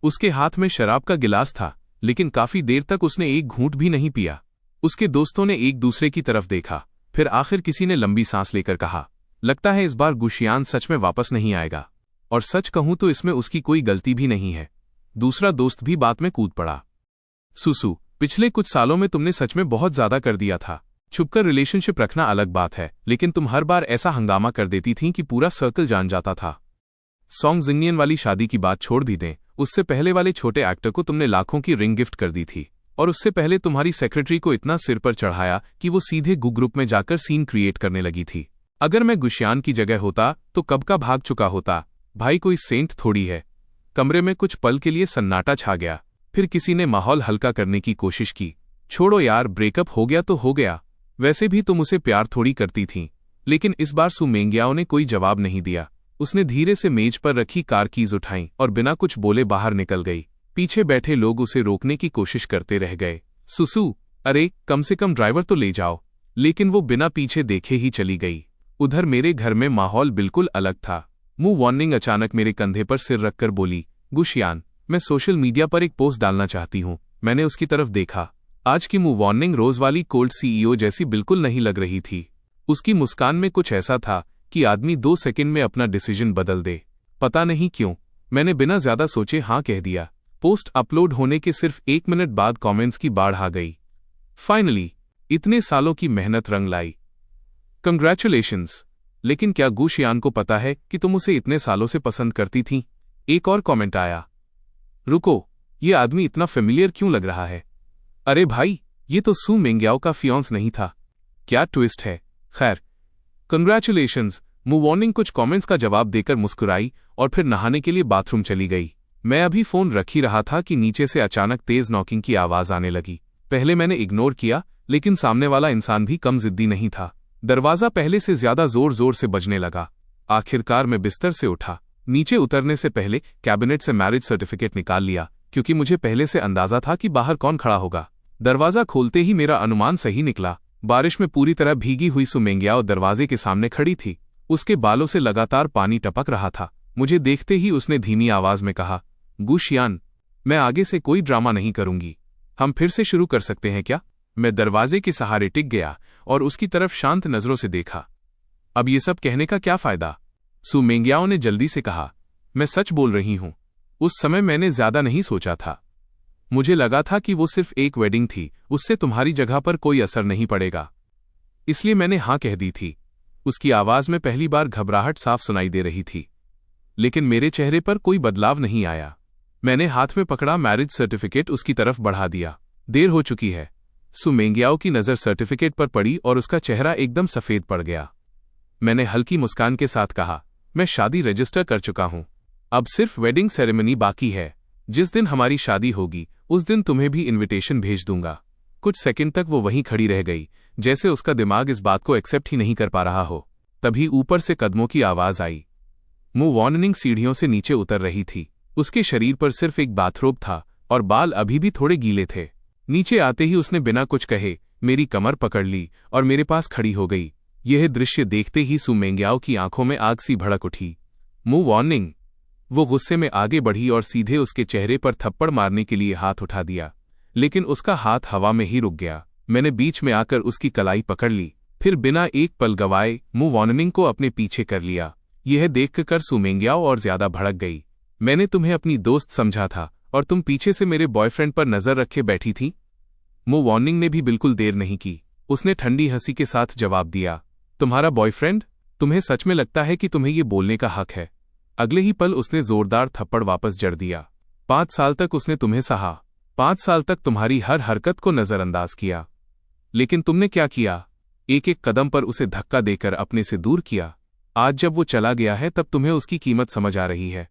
उसके हाथ में शराब का गिलास था, लेकिन काफी देर तक उसने एक घूंट भी नहीं पिया। उसके दोस्तों ने एक दूसरे की तरफ देखा, फिर आखिर किसी ने लंबी सांस लेकर कहा, लगता है इस बार गु शियान सच में वापस नहीं आएगा। और सच कहूं तो इसमें उसकी कोई गलती भी नहीं है। दूसरा दोस्त भी बात में कूद पड़ा, सुसु, पिछले कुछ सालों में तुमने सच में बहुत ज्यादा कर दिया था। छुपकर रिलेशनशिप रखना अलग बात है, लेकिन तुम हर बार ऐसा हंगामा कर देती थीं कि पूरा सर्कल जान जाता था। सॉन्ग जिंगनियन वाली शादी की बात छोड़ भी दें, उससे पहले वाले छोटे एक्टर को तुमने लाखों की रिंग गिफ्ट कर दी थी। और उससे पहले तुम्हारी सेक्रेटरी को इतना सिर पर चढ़ाया कि वो सीधे गु ग्रुप में जाकर सीन क्रिएट करने लगी थी। अगर मैं गुशियान की जगह होता तो कब का भाग चुका होता। भाई कोई सेंट थोड़ी है। कमरे में कुछ पल के लिए सन्नाटा छा गया। फिर किसी ने माहौल हल्का करने की कोशिश की, छोड़ो यार, ब्रेकअप हो गया तो हो गया। वैसे भी तुम उसे प्यार थोड़ी करती थीं। लेकिन इस बार सू मेंगियाओ ने कोई जवाब नहीं दिया। उसने धीरे से मेज पर रखी कार कीज उठाई और बिना कुछ बोले बाहर निकल गई। पीछे बैठे लोग उसे रोकने की कोशिश करते रह गए। सुसु, अरे कम से कम ड्राइवर तो ले जाओ। लेकिन वो बिना पीछे देखे ही चली गई। उधर मेरे घर में माहौल बिल्कुल अलग था। मूव वार्निंग अचानक मेरे कंधे पर सिर रखकर बोली, गुशियान, मैं सोशल मीडिया पर एक पोस्ट डालना चाहती हूँ। मैंने उसकी तरफ देखा। आज की मूव वार्निंग रोज वाली कोल्ड CEO जैसी बिल्कुल नहीं लग रही थी। उसकी मुस्कान में कुछ ऐसा था कि आदमी 2 सेकंड में अपना डिसीजन बदल दे। पता नहीं क्यों मैंने बिना ज्यादा सोचे हाँ कह दिया। पोस्ट अपलोड होने के सिर्फ 1 मिनट बाद कमेंट्स की बाढ़ आ गई। फाइनली इतने सालों की मेहनत रंग लाई। कंग्रेचुलेशंस। लेकिन क्या गु शियान को पता है कि तुम उसे इतने सालों से पसंद करती थी? एक और कमेंट आया, रुको, ये आदमी इतना फेमिलियर क्यों लग रहा है? अरे भाई, ये तो सू मेंग्याओ का फियांस नहीं था। क्या ट्विस्ट है। खैर, कंग्रेचुलेशंस। मू वार्निंग कुछ कमेंट्स का जवाब देकर मुस्कुराई और फिर नहाने के लिए बाथरूम चली गई। मैं अभी फोन रख ही रहा था कि नीचे से अचानक तेज नॉकिंग की आवाज आने लगी। पहले मैंने इग्नोर किया, लेकिन सामने वाला इंसान भी कम जिद्दी नहीं था। दरवाजा पहले से ज्यादा जोर जोर से बजने लगा। आखिरकार मैं बिस्तर से उठा। नीचे उतरने से पहले कैबिनेट से मैरिज सर्टिफिकेट निकाल लिया, क्योंकि मुझे पहले से अंदाजा था कि बाहर कौन खड़ा होगा। दरवाजा खोलते ही मेरा अनुमान सही निकला। बारिश में पूरी तरह भीगी हुई सू मेंग्याओ दरवाजे के सामने खड़ी थी। उसके बालों से लगातार पानी टपक रहा था। मुझे देखते ही उसने धीमी आवाज में कहा, गु शियान, मैं आगे से कोई ड्रामा नहीं करूंगी। हम फिर से शुरू कर सकते हैं क्या? मैं दरवाजे के सहारे टिक गया और उसकी तरफ शांत नजरों से देखा। अब ये सब कहने का क्या फायदा? सू मेंग्याओ ने जल्दी से कहा, मैं सच बोल रही हूं। उस समय मैंने ज्यादा नहीं सोचा था। मुझे लगा था कि वो सिर्फ एक वेडिंग थी, उससे तुम्हारी जगह पर कोई असर नहीं पड़ेगा, इसलिए मैंने हां कह दी थी। उसकी आवाज में पहली बार घबराहट साफ सुनाई दे रही थी, लेकिन मेरे चेहरे पर कोई बदलाव नहीं आया। मैंने हाथ में पकड़ा मैरिज सर्टिफिकेट उसकी तरफ बढ़ा दिया। देर हो चुकी है। सू मेंग्याओ की नजर सर्टिफिकेट पर पड़ी और उसका चेहरा एकदम सफेद पड़ गया। मैंने हल्की मुस्कान के साथ कहा, मैं शादी रजिस्टर कर चुका हूं। अब सिर्फ वेडिंग सेरेमनी बाकी है। जिस दिन हमारी शादी होगी उस दिन तुम्हें भी इनविटेशन भेज दूंगा। कुछ सेकंड तक वो वहीं खड़ी रह गई, जैसे उसका दिमाग इस बात को एक्सेप्ट ही नहीं कर पा रहा हो। तभी ऊपर से कदमों की आवाज आई। मू वार्निंग सीढ़ियों से नीचे उतर रही थी। उसके शरीर पर सिर्फ एक बाथरोब था और बाल अभी भी थोड़े गीले थे। नीचे आते ही उसने बिना कुछ कहे मेरी कमर पकड़ ली और मेरे पास खड़ी हो गई। यह दृश्य देखते ही सू मेंग्याओ की आंखों में आग सी भड़क उठी। मू वार्निंग। वो गुस्से में आगे बढ़ी और सीधे उसके चेहरे पर थप्पड़ मारने के लिए हाथ उठा दिया, लेकिन उसका हाथ हवा में ही रुक गया। मैंने बीच में आकर उसकी कलाई पकड़ ली, फिर बिना एक पल गवाए मू वार्निंग को अपने पीछे कर लिया। यह देखकर सू मेंग्याओ और ज्यादा भड़क गई। मैंने तुम्हें अपनी दोस्त समझा था और तुम पीछे से मेरे बॉयफ्रेंड पर नजर रखे बैठी थी। मू वार्निंग ने भी बिल्कुल देर नहीं की। उसने ठंडी हंसी के साथ जवाब दिया, तुम्हारा बॉयफ्रेंड? तुम्हें सच में लगता है कि तुम्हें ये बोलने का हक है? अगले ही पल उसने जोरदार थप्पड़ वापस जड़ दिया। 5 साल तक उसने तुम्हें सहा। 5 साल तक तुम्हारी हर हरकत को नजरअंदाज किया, लेकिन तुमने क्या किया? एक एक कदम पर उसे धक्का देकर अपने से दूर किया। आज जब वो चला गया है तब तुम्हें उसकी कीमत समझ आ रही है।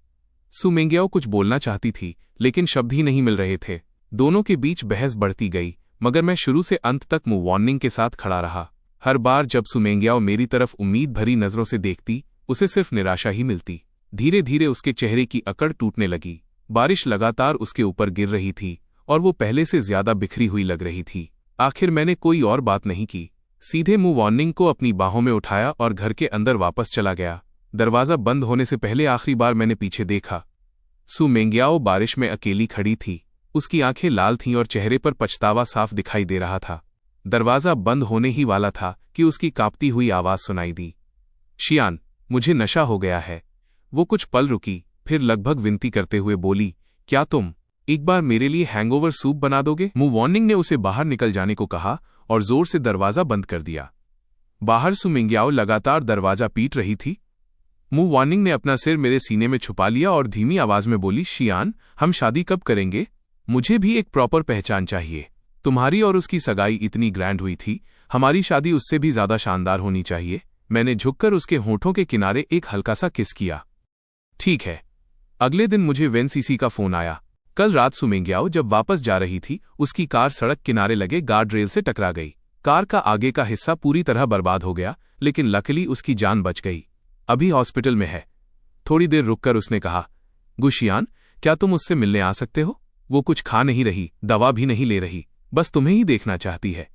सू मेंग्याओ कुछ बोलना चाहती थी, लेकिन शब्द ही नहीं मिल रहे थे। दोनों के बीच बहस बढ़ती गई, मगर मैं शुरू से अंत तक मू वार्निंग के साथ खड़ा रहा। हर बार जब सू मेंग्याओ मेरी तरफ उम्मीद भरी नजरों से देखती, उसे सिर्फ निराशा ही मिलती। धीरे धीरे उसके चेहरे की अकड़ टूटने लगी। बारिश लगातार उसके ऊपर गिर रही थी और वो पहले से ज्यादा बिखरी हुई लग रही थी। आखिर मैंने कोई और बात नहीं की। सीधे मू वार्निंग को अपनी बाहों में उठाया और घर के अंदर वापस चला गया। दरवाजा बंद होने से पहले आखिरी बार मैंने पीछे देखा। सू मेंग्याओ बारिश में अकेली खड़ी थी। उसकी आंखें लाल थीं और चेहरे पर पछतावा साफ दिखाई दे रहा था। दरवाजा बंद होने ही वाला था कि उसकी कांपती हुई आवाज सुनाई दी, शियान, मुझे नशा हो गया है। वो कुछ पल रुकी, फिर लगभग विनती करते हुए बोली, क्या तुम एक बार मेरे लिए हैंगओवर सूप बना दोगे? मू वार्निंग ने उसे बाहर निकल जाने को कहा और जोर से दरवाजा बंद कर दिया। बाहर सू मेंग्याओ लगातार दरवाजा पीट रही थी। मू वार्निंग ने अपना सिर मेरे सीने में छुपा लिया और धीमी आवाज में बोली, शियान, हम शादी कब करेंगे? मुझे भी एक प्रॉपर पहचान चाहिए। तुम्हारी और उसकी सगाई इतनी ग्रैंड हुई थी, हमारी शादी उससे भी ज्यादा शानदार होनी चाहिए। मैंने झुककर उसके होठों के किनारे एक हल्का सा किस किया। ठीक है। अगले दिन मुझे वेनसीसी का फोन आया। कल रात सू मेंग्याओ जब वापस जा रही थी, उसकी कार सड़क किनारे लगे गार्ड रेल से टकरा गई। कार का आगे का हिस्सा पूरी तरह बर्बाद हो गया, लेकिन लकीली उसकी जान बच गई। अभी हॉस्पिटल में है। थोड़ी देर रुककर उसने कहा, गु शियान, क्या तुम उससे मिलने आ सकते हो? वो कुछ खा नहीं रही, दवा भी नहीं ले रही, बस तुम्हें ही देखना चाहती है।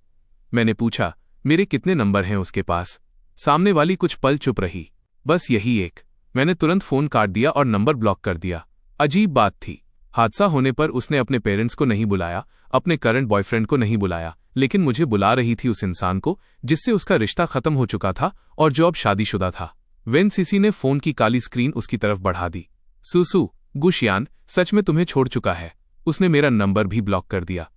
मैंने पूछा, मेरे कितने नंबर हैं उसके पास? सामने वाली कुछ पल चुप रही। बस यही एक। मैंने तुरंत फोन काट दिया और नंबर ब्लॉक कर दिया। अजीब बात थी, हादसा होने पर उसने अपने पेरेंट्स को नहीं बुलाया, अपने करंट बॉयफ्रेंड को नहीं बुलाया, लेकिन मुझे बुला रही थी उस इंसान को जिससे उसका रिश्ता खत्म हो चुका था और जो अब शादीशुदा था। वेनसीसी ने फोन की काली स्क्रीन उसकी तरफ बढ़ा दी। सुसु, गु शियान सच में तुम्हें छोड़ चुका है। उसने मेरा नंबर भी ब्लॉक कर दिया।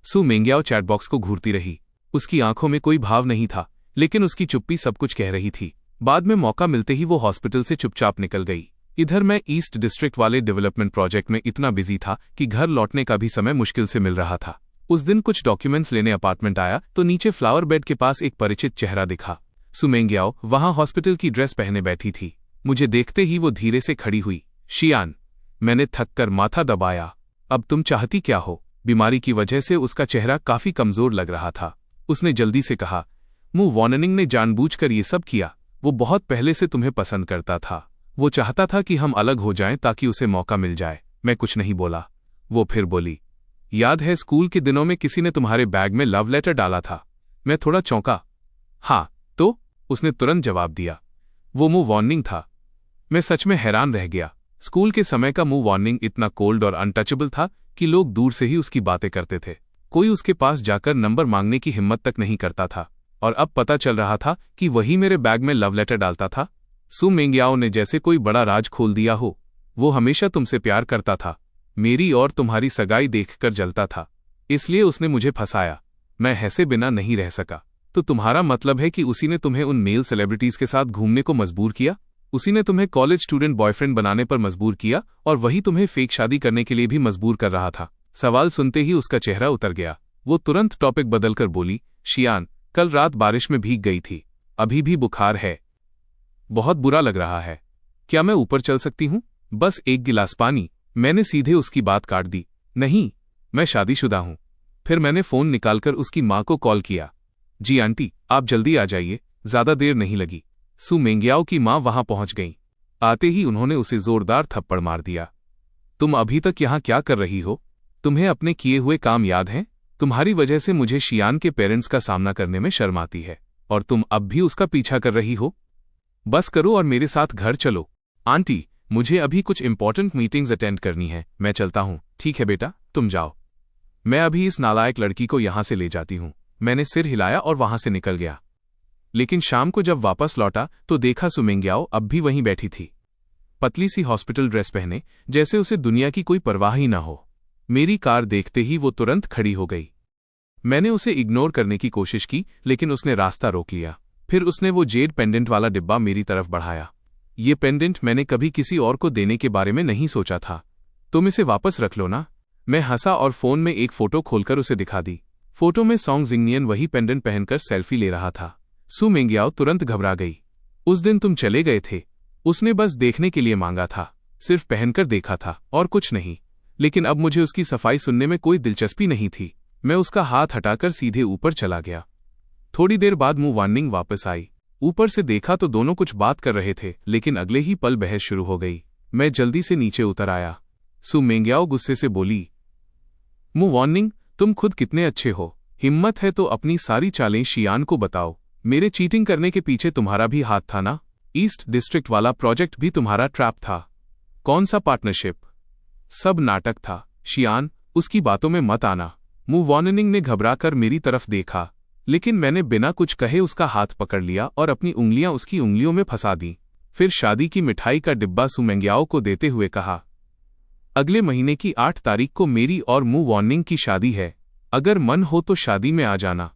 सू मेंग्याओ चैटबॉक्स को घूरती रही। उसकी आंखों में कोई भाव नहीं था, लेकिन उसकी चुप्पी सब कुछ कह रही थी। बाद में मौका मिलते ही वो हॉस्पिटल से चुपचाप निकल गई। इधर मैं ईस्ट डिस्ट्रिक्ट वाले डेवलपमेंट प्रोजेक्ट में इतना बिजी था कि घर लौटने का भी समय मुश्किल से मिल रहा था। उस दिन कुछ डॉक्यूमेंट्स लेने अपार्टमेंट आया तो नीचे फ्लावर बेड के पास एक परिचित चेहरा दिखा। सु मेंग्याओ वहां हॉस्पिटल की ड्रेस पहने बैठी थी। मुझे देखते ही वो धीरे से खड़ी हुई। शियान, मैंने थक कर माथा दबाया। अब तुम चाहती क्या हो? बीमारी की वजह से उसका चेहरा काफी कमजोर लग रहा था। उसने जल्दी से कहा, मू वॉर्निंग ने जानबूझकर ये सब किया। वो बहुत पहले से तुम्हें पसंद करता था। वो चाहता था कि हम अलग हो जाएं ताकि उसे मौका मिल जाए। मैं कुछ नहीं बोला। वो फिर बोली, याद है स्कूल के दिनों में किसी ने तुम्हारे बैग में लव लेटर डाला था? मैं थोड़ा चौंका। हाँ तो? उसने तुरंत जवाब दिया। वो मूव वार्निंग था। मैं सच में हैरान रह गया। स्कूल के समय का मूव वार्निंग इतना कोल्ड और अनटचेबल था कि लोग दूर से ही उसकी बातें करते थे। कोई उसके पास जाकर नंबर मांगने की हिम्मत तक नहीं करता था। और अब पता चल रहा था कि वही मेरे बैग में लव लेटर डालता था। सु मेंग्याओ ने जैसे कोई बड़ा राज खोल दिया हो। वो हमेशा तुमसे प्यार करता था। मेरी और तुम्हारी सगाई देखकर जलता था, इसलिए उसने मुझे फंसाया। मैं ऐसे बिना नहीं रह सका। तो तुम्हारा मतलब है कि उसी ने तुम्हें उन मेल सेलिब्रिटीज के साथ घूमने को मजबूर किया? उसी ने तुम्हें कॉलेज स्टूडेंट बॉयफ्रेंड बनाने पर मजबूर किया और वही तुम्हें फेक शादी करने के लिए भी मजबूर कर रहा था? सवाल सुनते ही उसका चेहरा उतर गया। वो तुरंत टॉपिक बदलकर बोली, शियान, कल रात बारिश में भीग गई थी। अभी भी बुखार है। बहुत बुरा लग रहा है। क्या मैं ऊपर चल सकती हूँ? बस एक गिलास पानी। मैंने सीधे उसकी बात काट दी। नहीं, मैं शादीशुदा हूँ। फिर मैंने फोन निकालकर उसकी माँ को कॉल किया। जी आंटी, आप जल्दी आ जाइए, ज्यादा देर नहीं लगी। सु मेंग्याओ की माँ वहां पहुंच गईं। आते ही उन्होंने उसे जोरदार थप्पड़ मार दिया। तुम अभी तक यहाँ क्या कर रही हो? तुम्हें अपने किए हुए काम याद हैं? तुम्हारी वजह से मुझे शियान के पेरेंट्स का सामना करने में शर्म आती है और तुम अब भी उसका पीछा कर रही हो। बस करो और मेरे साथ घर चलो। आंटी, मुझे अभी कुछ इंपॉर्टेंट मीटिंग्स अटेंड करनी है। मैं चलता हूँ। ठीक है बेटा, तुम जाओ। मैं अभी इस नालायक लड़की को यहां से ले जाती हूँ। मैंने सिर हिलाया और वहां से निकल गया। लेकिन शाम को जब वापस लौटा तो देखा सु मेंग्याओ अब भी वहीं बैठी थी, पतली सी हॉस्पिटल ड्रेस पहने, जैसे उसे दुनिया की कोई परवाह ही ना हो। मेरी कार देखते ही वो तुरंत खड़ी हो गई। मैंने उसे इग्नोर करने की कोशिश की, लेकिन उसने रास्ता रोक लिया। फिर उसने वो जेड पेंडेंट वाला डिब्बा मेरी तरफ बढ़ाया। ये पेंडेंट मैंने कभी किसी और को देने के बारे में नहीं सोचा था। तुम इसे वापस रख लो ना। मैं हंसा और फोन में एक फोटो खोलकर उसे दिखा दी। फोटो में सॉन्ग जिंगनियन वही पेंडेंट पहनकर सेल्फी ले रहा था। सु मेंग्याओ तुरंत घबरा गई। उस दिन तुम चले गए थे। उसने बस देखने के लिए मांगा था, सिर्फ पहनकर देखा था और कुछ नहीं। लेकिन अब मुझे उसकी सफाई सुनने में कोई दिलचस्पी नहीं थी। मैं उसका हाथ हटाकर सीधे ऊपर चला गया। थोड़ी देर बाद मूव वार्निंग वापस आई। ऊपर से देखा तो दोनों कुछ बात कर रहे थे, लेकिन अगले ही पल बहस शुरू हो गई। मैं जल्दी से नीचे उतर आया। सु मेंग्याओ गुस्से से बोली, मूव वार्निंग, तुम खुद कितने अच्छे हो। हिम्मत है तो अपनी सारी चालें शियान को बताओ। मेरे चीटिंग करने के पीछे तुम्हारा भी हाथ था ना? ईस्ट डिस्ट्रिक्ट वाला प्रोजेक्ट भी तुम्हारा ट्रैप था। कौन सा पार्टनरशिप? सब नाटक था। शियान, उसकी बातों में मत आना। मूव वार्निंग ने घबराकर मेरी तरफ देखा, लेकिन मैंने बिना कुछ कहे उसका हाथ पकड़ लिया और अपनी उंगलियां उसकी उंगलियों में फंसा दी। फिर शादी की मिठाई का डिब्बा सु मेंग्याओ को देते हुए कहा, अगले महीने की 8 तारीख को मेरी और मूव वार्निंग की शादी है। अगर मन हो तो शादी में आ जाना।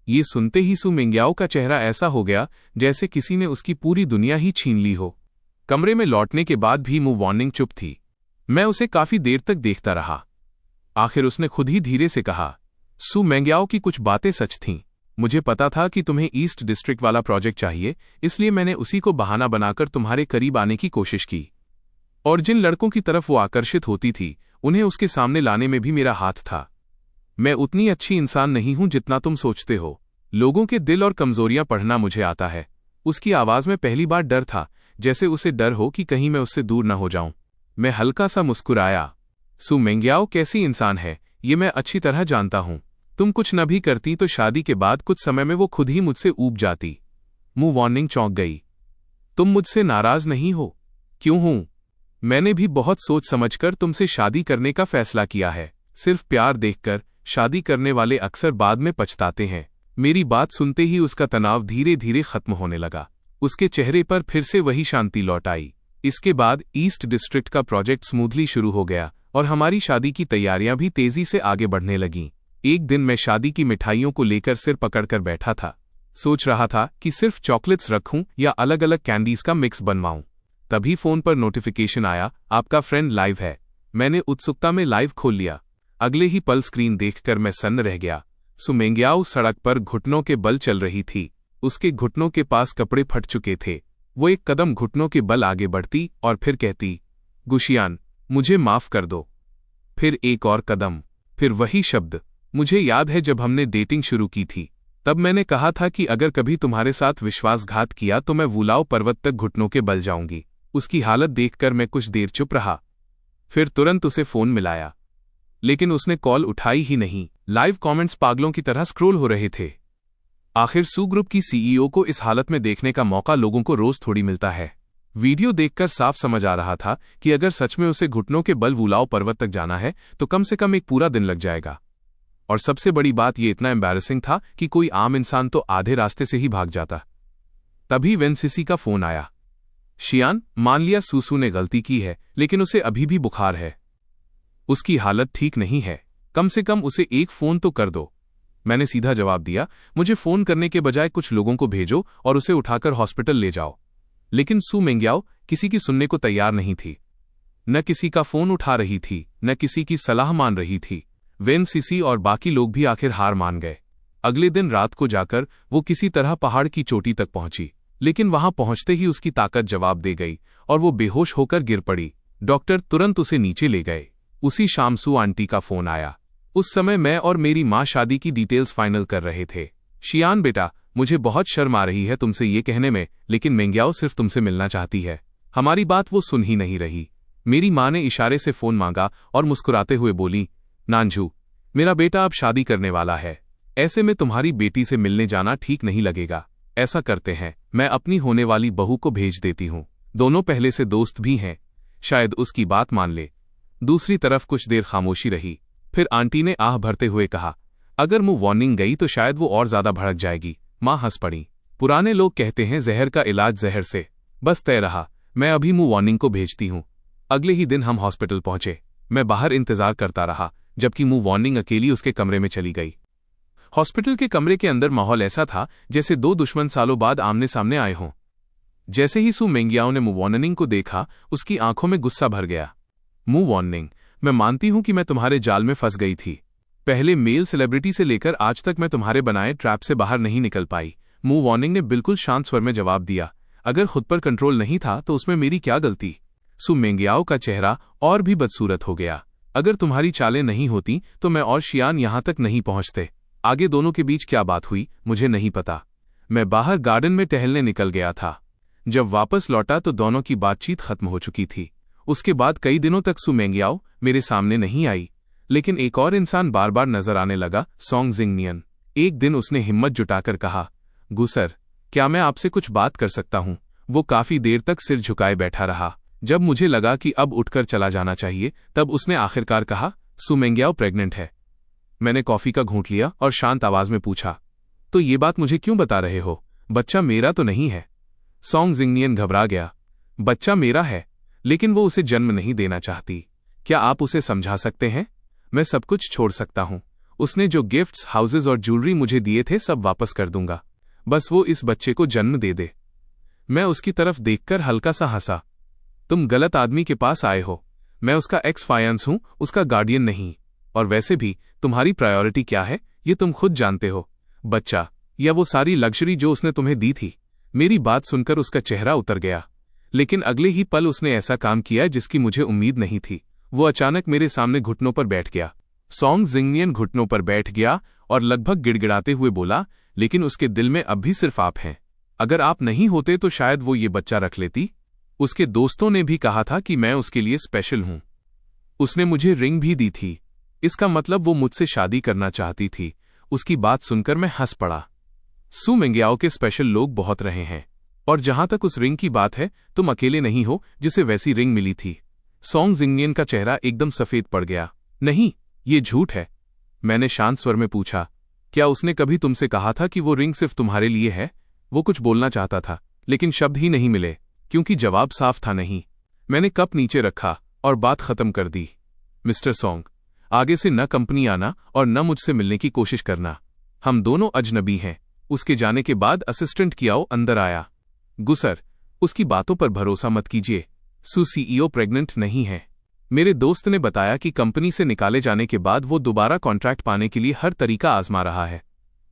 ये सुनते ही सु मेंग्याओ का चेहरा ऐसा हो गया जैसे किसी ने उसकी पूरी दुनिया ही छीन ली हो। कमरे में लौटने के बाद भी मूव वार्निंग चुप थी। मैं उसे काफी देर तक देखता रहा। आखिर उसने खुद ही धीरे से कहा, सु मेंग्याओ की कुछ बातें सच थीं। मुझे पता था कि तुम्हें ईस्ट डिस्ट्रिक्ट वाला प्रोजेक्ट चाहिए, इसलिए मैंने उसी को बहाना बनाकर तुम्हारे करीब आने की कोशिश की। और जिन लड़कों की तरफ वो आकर्षित होती थी, उन्हें उसके सामने लाने में भी मेरा हाथ था। मैं उतनी अच्छी इंसान नहीं हूं जितना तुम सोचते हो। लोगों के दिल और कमजोरियां पढ़ना मुझे आता है। उसकी आवाज में पहली बार डर था, जैसे उसे डर हो कि कहीं मैं उससे दूर न हो जाऊं। मैं हल्का सा मुस्कुराया। सु मेंग्याओ कैसी इंसान है, ये मैं अच्छी तरह जानता हूं। तुम कुछ न भी करती तो शादी के बाद कुछ समय में वो खुद ही मुझसे ऊब जाती। मूव वार्निंग चौंक गई। तुम मुझसे नाराज नहीं हो? क्यों हूं? मैंने भी बहुत सोच समझकर तुमसे शादी करने का फैसला किया है। सिर्फ प्यार देखकर शादी करने वाले अक्सर बाद में पछताते हैं। मेरी बात सुनते ही उसका तनाव धीरे धीरे खत्म होने लगा। उसके चेहरे पर फिर से वही शांति लौट आई। इसके बाद ईस्ट डिस्ट्रिक्ट का प्रोजेक्ट स्मूथली शुरू हो गया और हमारी शादी की तैयारियां भी तेजी से आगे बढ़ने लगीं। एक दिन मैं शादी की मिठाइयों को लेकर सिर पकड़कर बैठा था। सोच रहा था कि सिर्फ चॉकलेट्स रखूं या अलग अलग कैंडीज का मिक्स बनवाऊं। तभी फोन पर नोटिफिकेशन आया, आपका फ्रेंड लाइव है। मैंने उत्सुकता में लाइव खोल लिया। अगले ही पल स्क्रीन देखकर मैं सन्न रह गया। सु मेंग्याओ सड़क पर घुटनों के बल चल रही थी। उसके घुटनों के पास कपड़े फट चुके थे। वो एक कदम घुटनों के बल आगे बढ़ती और फिर कहती, गुशियान, मुझे माफ कर दो। फिर एक और कदम, फिर वही शब्द। मुझे याद है जब हमने डेटिंग शुरू की थी, तब मैंने कहा था कि अगर कभी तुम्हारे साथ विश्वासघात किया तो मैं वुलाओ पर्वत तक घुटनों के बल जाऊंगी। उसकी हालत देखकर मैं कुछ देर चुप रहा, फिर तुरंत उसे फोन मिलाया, लेकिन उसने कॉल उठाई ही नहीं। लाइव कमेंट्स पागलों की तरह स्क्रॉल हो रहे थे। आखिर सू ग्रुप की सीईओ को इस हालत में देखने का मौका लोगों को रोज थोड़ी मिलता है। वीडियो देखकर साफ समझ आ रहा था कि अगर सच में उसे घुटनों के बल वुलाओ पर्वत तक जाना है तो कम से कम एक पूरा दिन लग जाएगा। और सबसे बड़ी बात यह इतना एम्बैरेसिंग था कि कोई आम इंसान तो आधे रास्ते से ही भाग जाता। तभी वेनसिसी का फोन आया। शियान, मान लिया सूसू ने गलती की है, लेकिन उसे अभी भी बुखार है। उसकी हालत ठीक नहीं है, कम से कम उसे एक फोन तो कर दो। मैंने सीधा जवाब दिया, मुझे फोन करने के बजाय कुछ लोगों को भेजो और उसे उठाकर हॉस्पिटल ले जाओ। लेकिन सू मेंग्याओ किसी की सुनने को तैयार नहीं थी। न किसी का फोन उठा रही थी, न किसी की सलाह मान रही थी। वेनसिसी और बाकी लोग भी आखिर हार मान गए। अगले दिन रात को जाकर वो किसी तरह पहाड़ की चोटी तक पहुंची, लेकिन वहां पहुंचते ही उसकी ताकत जवाब दे गई और वो बेहोश होकर गिर पड़ी। डॉक्टर तुरंत उसे नीचे ले गए। उसी शाम सू आंटी का फोन आया। उस समय मैं और मेरी माँ शादी की डिटेल्स फाइनल कर रहे थे। शियान बेटा, मुझे बहुत शर्म आ रही है तुमसे ये कहने में, लेकिन मेंग्याओ सिर्फ तुमसे मिलना चाहती है। हमारी बात वो सुन ही नहीं रही। मेरी माँ ने इशारे से फोन मांगा और मुस्कुराते हुए बोली, नानझू, मेरा बेटा अब शादी करने वाला है। ऐसे में तुम्हारी बेटी से मिलने जाना ठीक नहीं लगेगा। ऐसा करते हैं, मैं अपनी होने वाली बहू को भेज देती हूँ। दोनों पहले से दोस्त भी हैं, शायद उसकी बात मान ले। दूसरी तरफ कुछ देर खामोशी रही। फिर आंटी ने आह भरते हुए कहा, अगर मुंह वार्निंग गई तो शायद वो और ज्यादा भड़क जाएगी। माँ हंस पड़ी। पुराने लोग कहते हैं जहर का इलाज जहर से। बस तय रहा, मैं अभी मुंह वार्निंग को भेजती हूँ। अगले ही दिन हम हॉस्पिटल पहुंचे। मैं बाहर इंतजार करता रहा, जबकि मुंह वार्निंग अकेली उसके कमरे में चली गई। हॉस्पिटल के कमरे के अंदर माहौल ऐसा था जैसे दो दुश्मन सालों बाद आमने सामने आए हों। जैसे ही सू मेंग्याओ ने मुंह वार्निंग को देखा, उसकी आंखों में गुस्सा भर गया। मुंह वार्निंग, मैं मानती हूं कि मैं तुम्हारे जाल में फंस गई थी। पहले मेल सेलिब्रिटी से लेकर आज तक मैं तुम्हारे बनाए ट्रैप से बाहर नहीं निकल पाई। मुंह वार्निंग ने बिल्कुल शांत स्वर में जवाब दिया। अगर खुद पर कंट्रोल नहीं था तो उसमें मेरी क्या गलती। सू मेंग्याओ का चेहरा और भी बदसूरत हो गया। अगर तुम्हारी चालें नहीं होती तो मैं और शियान यहां तक नहीं पहुंचते। आगे दोनों के बीच क्या बात हुई मुझे नहीं पता। मैं बाहर गार्डन में टहलने निकल गया था। जब वापस लौटा तो दोनों की बातचीत खत्म हो चुकी थी। उसके बाद कई दिनों तक सू मेंग्याओ मेरे सामने नहीं आई, लेकिन एक और इंसान बार बार नजर आने लगा, सोंग जिंगनियन। एक दिन उसने हिम्मत जुटाकर कहा, गुसर, क्या मैं आपसे कुछ बात कर सकता हूं? वो काफी देर तक सिर झुकाए बैठा रहा। जब मुझे लगा कि अब उठकर चला जाना चाहिए, तब उसने आखिरकार कहा, सू मेंग्याओ प्रेग्नेंट है। मैंने कॉफी का घूंट लिया और शांत आवाज में पूछा, तो ये बात मुझे क्यों बता रहे हो? बच्चा मेरा तो नहीं है। सोंग जिंगनियन घबरा गया। बच्चा मेरा है, लेकिन वो उसे जन्म नहीं देना चाहती। क्या आप उसे समझा सकते हैं? मैं सब कुछ छोड़ सकता हूं। उसने जो गिफ्ट्स, हाउसेज और ज्वेलरी मुझे दिए थे सब वापस कर दूंगा, बस वो इस बच्चे को जन्म दे दे। मैं उसकी तरफ देखकर हल्का सा हंसा। तुम गलत आदमी के पास आए हो। मैं उसका एक्स फायंस हूं, उसका गार्डियन नहीं। और वैसे भी तुम्हारी प्रायोरिटी क्या है ये तुम खुद जानते हो। बच्चा या वो सारी लग्जरी जो उसने तुम्हें दी थी। मेरी बात सुनकर उसका चेहरा उतर गया, लेकिन अगले ही पल उसने ऐसा काम किया जिसकी मुझे उम्मीद नहीं थी। वो अचानक मेरे सामने घुटनों पर बैठ गया। सोंग जिंगनियन घुटनों पर बैठ गया और लगभग गिड़गिड़ाते हुए बोला, लेकिन उसके दिल में अब भी सिर्फ आप हैं। अगर आप नहीं होते तो शायद वो ये बच्चा रख लेती। उसके दोस्तों ने भी कहा था कि मैं उसके लिए स्पेशल हूं। उसने मुझे रिंग भी दी थी। इसका मतलब वो मुझसे शादी करना चाहती थी। उसकी बात सुनकर मैं हंस पड़ा। सू मेंग्याओ के स्पेशल लोग बहुत रहे हैं, और जहां तक उस रिंग की बात है, तुम अकेले नहीं हो जिसे वैसी रिंग मिली थी। सोंग जिंगनियन का चेहरा एकदम सफेद पड़ गया। नहीं, ये झूठ है। मैंने शांत स्वर में पूछा, क्या उसने कभी तुमसे कहा था कि वो रिंग सिर्फ तुम्हारे लिए है? वो कुछ बोलना चाहता था, लेकिन शब्द ही नहीं मिले, क्योंकि जवाब साफ था नहीं। मैंने कप नीचे रखा और बात खत्म कर दी। मिस्टर सोंग, आगे से न कंपनी आना और न मुझसे मिलने की कोशिश करना। हम दोनों अजनबी हैं। उसके जाने के बाद असिस्टेंट कियाओ अंदर आया। गुसर, उसकी बातों पर भरोसा मत कीजिए। सू सीईओ प्रेग्नेंट नहीं है। मेरे दोस्त ने बताया कि कंपनी से निकाले जाने के बाद वो दोबारा कॉन्ट्रैक्ट पाने के लिए हर तरीका आजमा रहा है।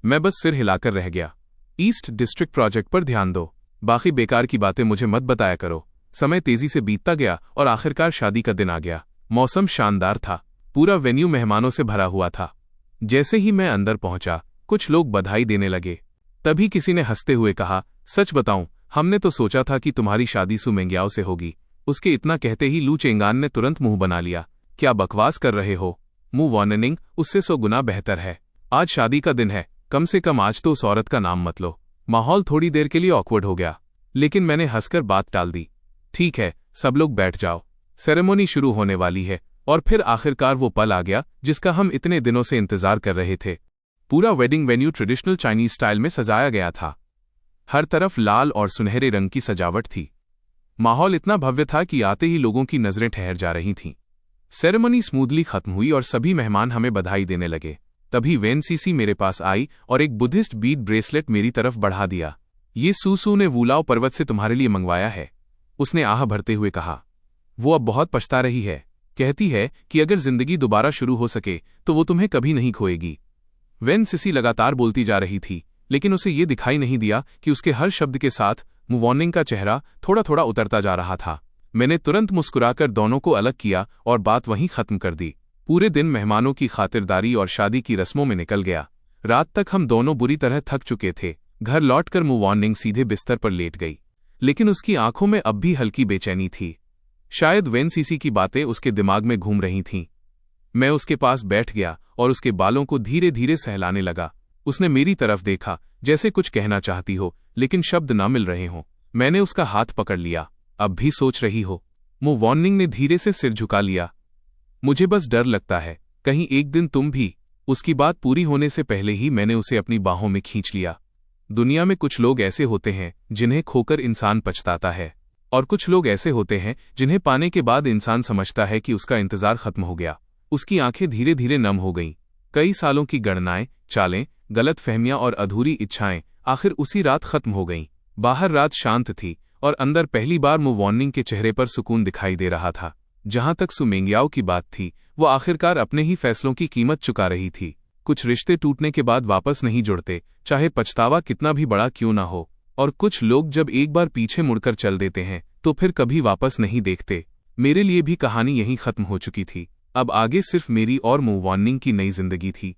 मैं बस सिर हिलाकर रह गया। ईस्ट डिस्ट्रिक्ट प्रोजेक्ट पर ध्यान दो, बाकी बेकार की बातें मुझे मत बताया करो। समय तेजी से बीतता गया और आखिरकार शादी का दिन आ गया। मौसम शानदार था, पूरा वेन्यू मेहमानों से भरा हुआ था। जैसे ही मैं अंदर पहुंचा, कुछ लोग बधाई देने लगे। तभी किसी ने हंसते हुए कहा, सच बताऊं, हमने तो सोचा था कि तुम्हारी शादी सू मेंग्याओ से होगी। उसके इतना कहते ही लू चेंगान ने तुरंत मुंह बना लिया। क्या बकवास कर रहे हो? मुंह वार्निंग उससे 100 गुना बेहतर है। आज शादी का दिन है, कम से कम आज तो उस औरत का नाम मत लो। माहौल थोड़ी देर के लिए ऑकवर्ड हो गया, लेकिन मैंने हंसकर बात टाल दी। ठीक है, सब लोग बैठ जाओ, सेरेमनी शुरू होने वाली है। और फिर आखिरकार वो पल आ गया जिसका हम इतने दिनों से इंतजार कर रहे थे। पूरा wedding venue traditional Chinese style में सजाया गया था। हर तरफ लाल और सुनहरे रंग की सजावट थी। माहौल इतना भव्य था कि आते ही लोगों की नजरें ठहर जा रही थीं। सेरेमनी स्मूथली खत्म हुई और सभी मेहमान हमें बधाई देने लगे। तभी वेनसीसी मेरे पास आई और एक बुद्धिस्ट बीड ब्रेसलेट मेरी तरफ बढ़ा दिया। ये सूसू ने वुलाओ पर्वत से तुम्हारे लिए मंगवाया है, उसने आह भरते हुए कहा। वो अब बहुत पछता रही है, कहती है कि अगर जिंदगी दोबारा शुरू हो सके तो वो तुम्हें कभी नहीं खोएगी। वेनसीसी लगातार बोलती जा रही थी, लेकिन उसे ये दिखाई नहीं दिया कि उसके हर शब्द के साथ मुवॉर्निंग का चेहरा थोड़ा थोड़ा उतरता जा रहा था। मैंने तुरंत मुस्कुराकर दोनों को अलग किया और बात वहीं खत्म कर दी। पूरे दिन मेहमानों की खातिरदारी और शादी की रस्मों में निकल गया। रात तक हम दोनों बुरी तरह थक चुके थे। घर लौटकर मुवॉर्निंग सीधे बिस्तर पर लेट गई, लेकिन उसकी आंखों में अब भी हल्की बेचैनी थी। शायद वेनसीसी की बातें उसके दिमाग में घूम रही थीं। मैं उसके पास बैठ गया और उसके बालों को धीरे धीरे सहलाने लगा। उसने मेरी तरफ देखा, जैसे कुछ कहना चाहती हो, लेकिन शब्द ना मिल रहे हों। मैंने उसका हाथ पकड़ लिया। अब भी सोच रही हो? मुवॉर्निंग ने धीरे से सिर झुका लिया। मुझे बस डर लगता है, कहीं एक दिन तुम भी। उसकी बात पूरी होने से पहले ही मैंने उसे अपनी बाहों में खींच लिया। दुनिया में कुछ लोग ऐसे होते हैं जिन्हें खोकर इंसान पछताता है, और कुछ लोग ऐसे होते हैं जिन्हें पाने के बाद इंसान समझता है कि उसका इंतजार खत्म हो गया। उसकी आंखें धीरे धीरे नम हो गईं। कई सालों की गणनाएं, चालें, गलत फहमियां और अधूरी इच्छाएं आखिर उसी रात खत्म हो गईं। बाहर रात शांत थी और अंदर पहली बार मुवॉर्निंग के चेहरे पर सुकून दिखाई दे रहा था। जहां तक सू मेंग्याओ की बात थी, वो आखिरकार अपने ही फैसलों की कीमत चुका रही थी। कुछ रिश्ते टूटने के बाद वापस नहीं जुड़ते, चाहे पछतावा कितना भी बड़ा क्यों ना हो। और कुछ लोग जब एक बार पीछे मुड़कर चल देते हैं तो फिर कभी वापस नहीं देखते। मेरे लिए भी कहानी यहीं खत्म हो चुकी थी। अब आगे सिर्फ मेरी और मुवॉर्निंग की नई जिंदगी थी।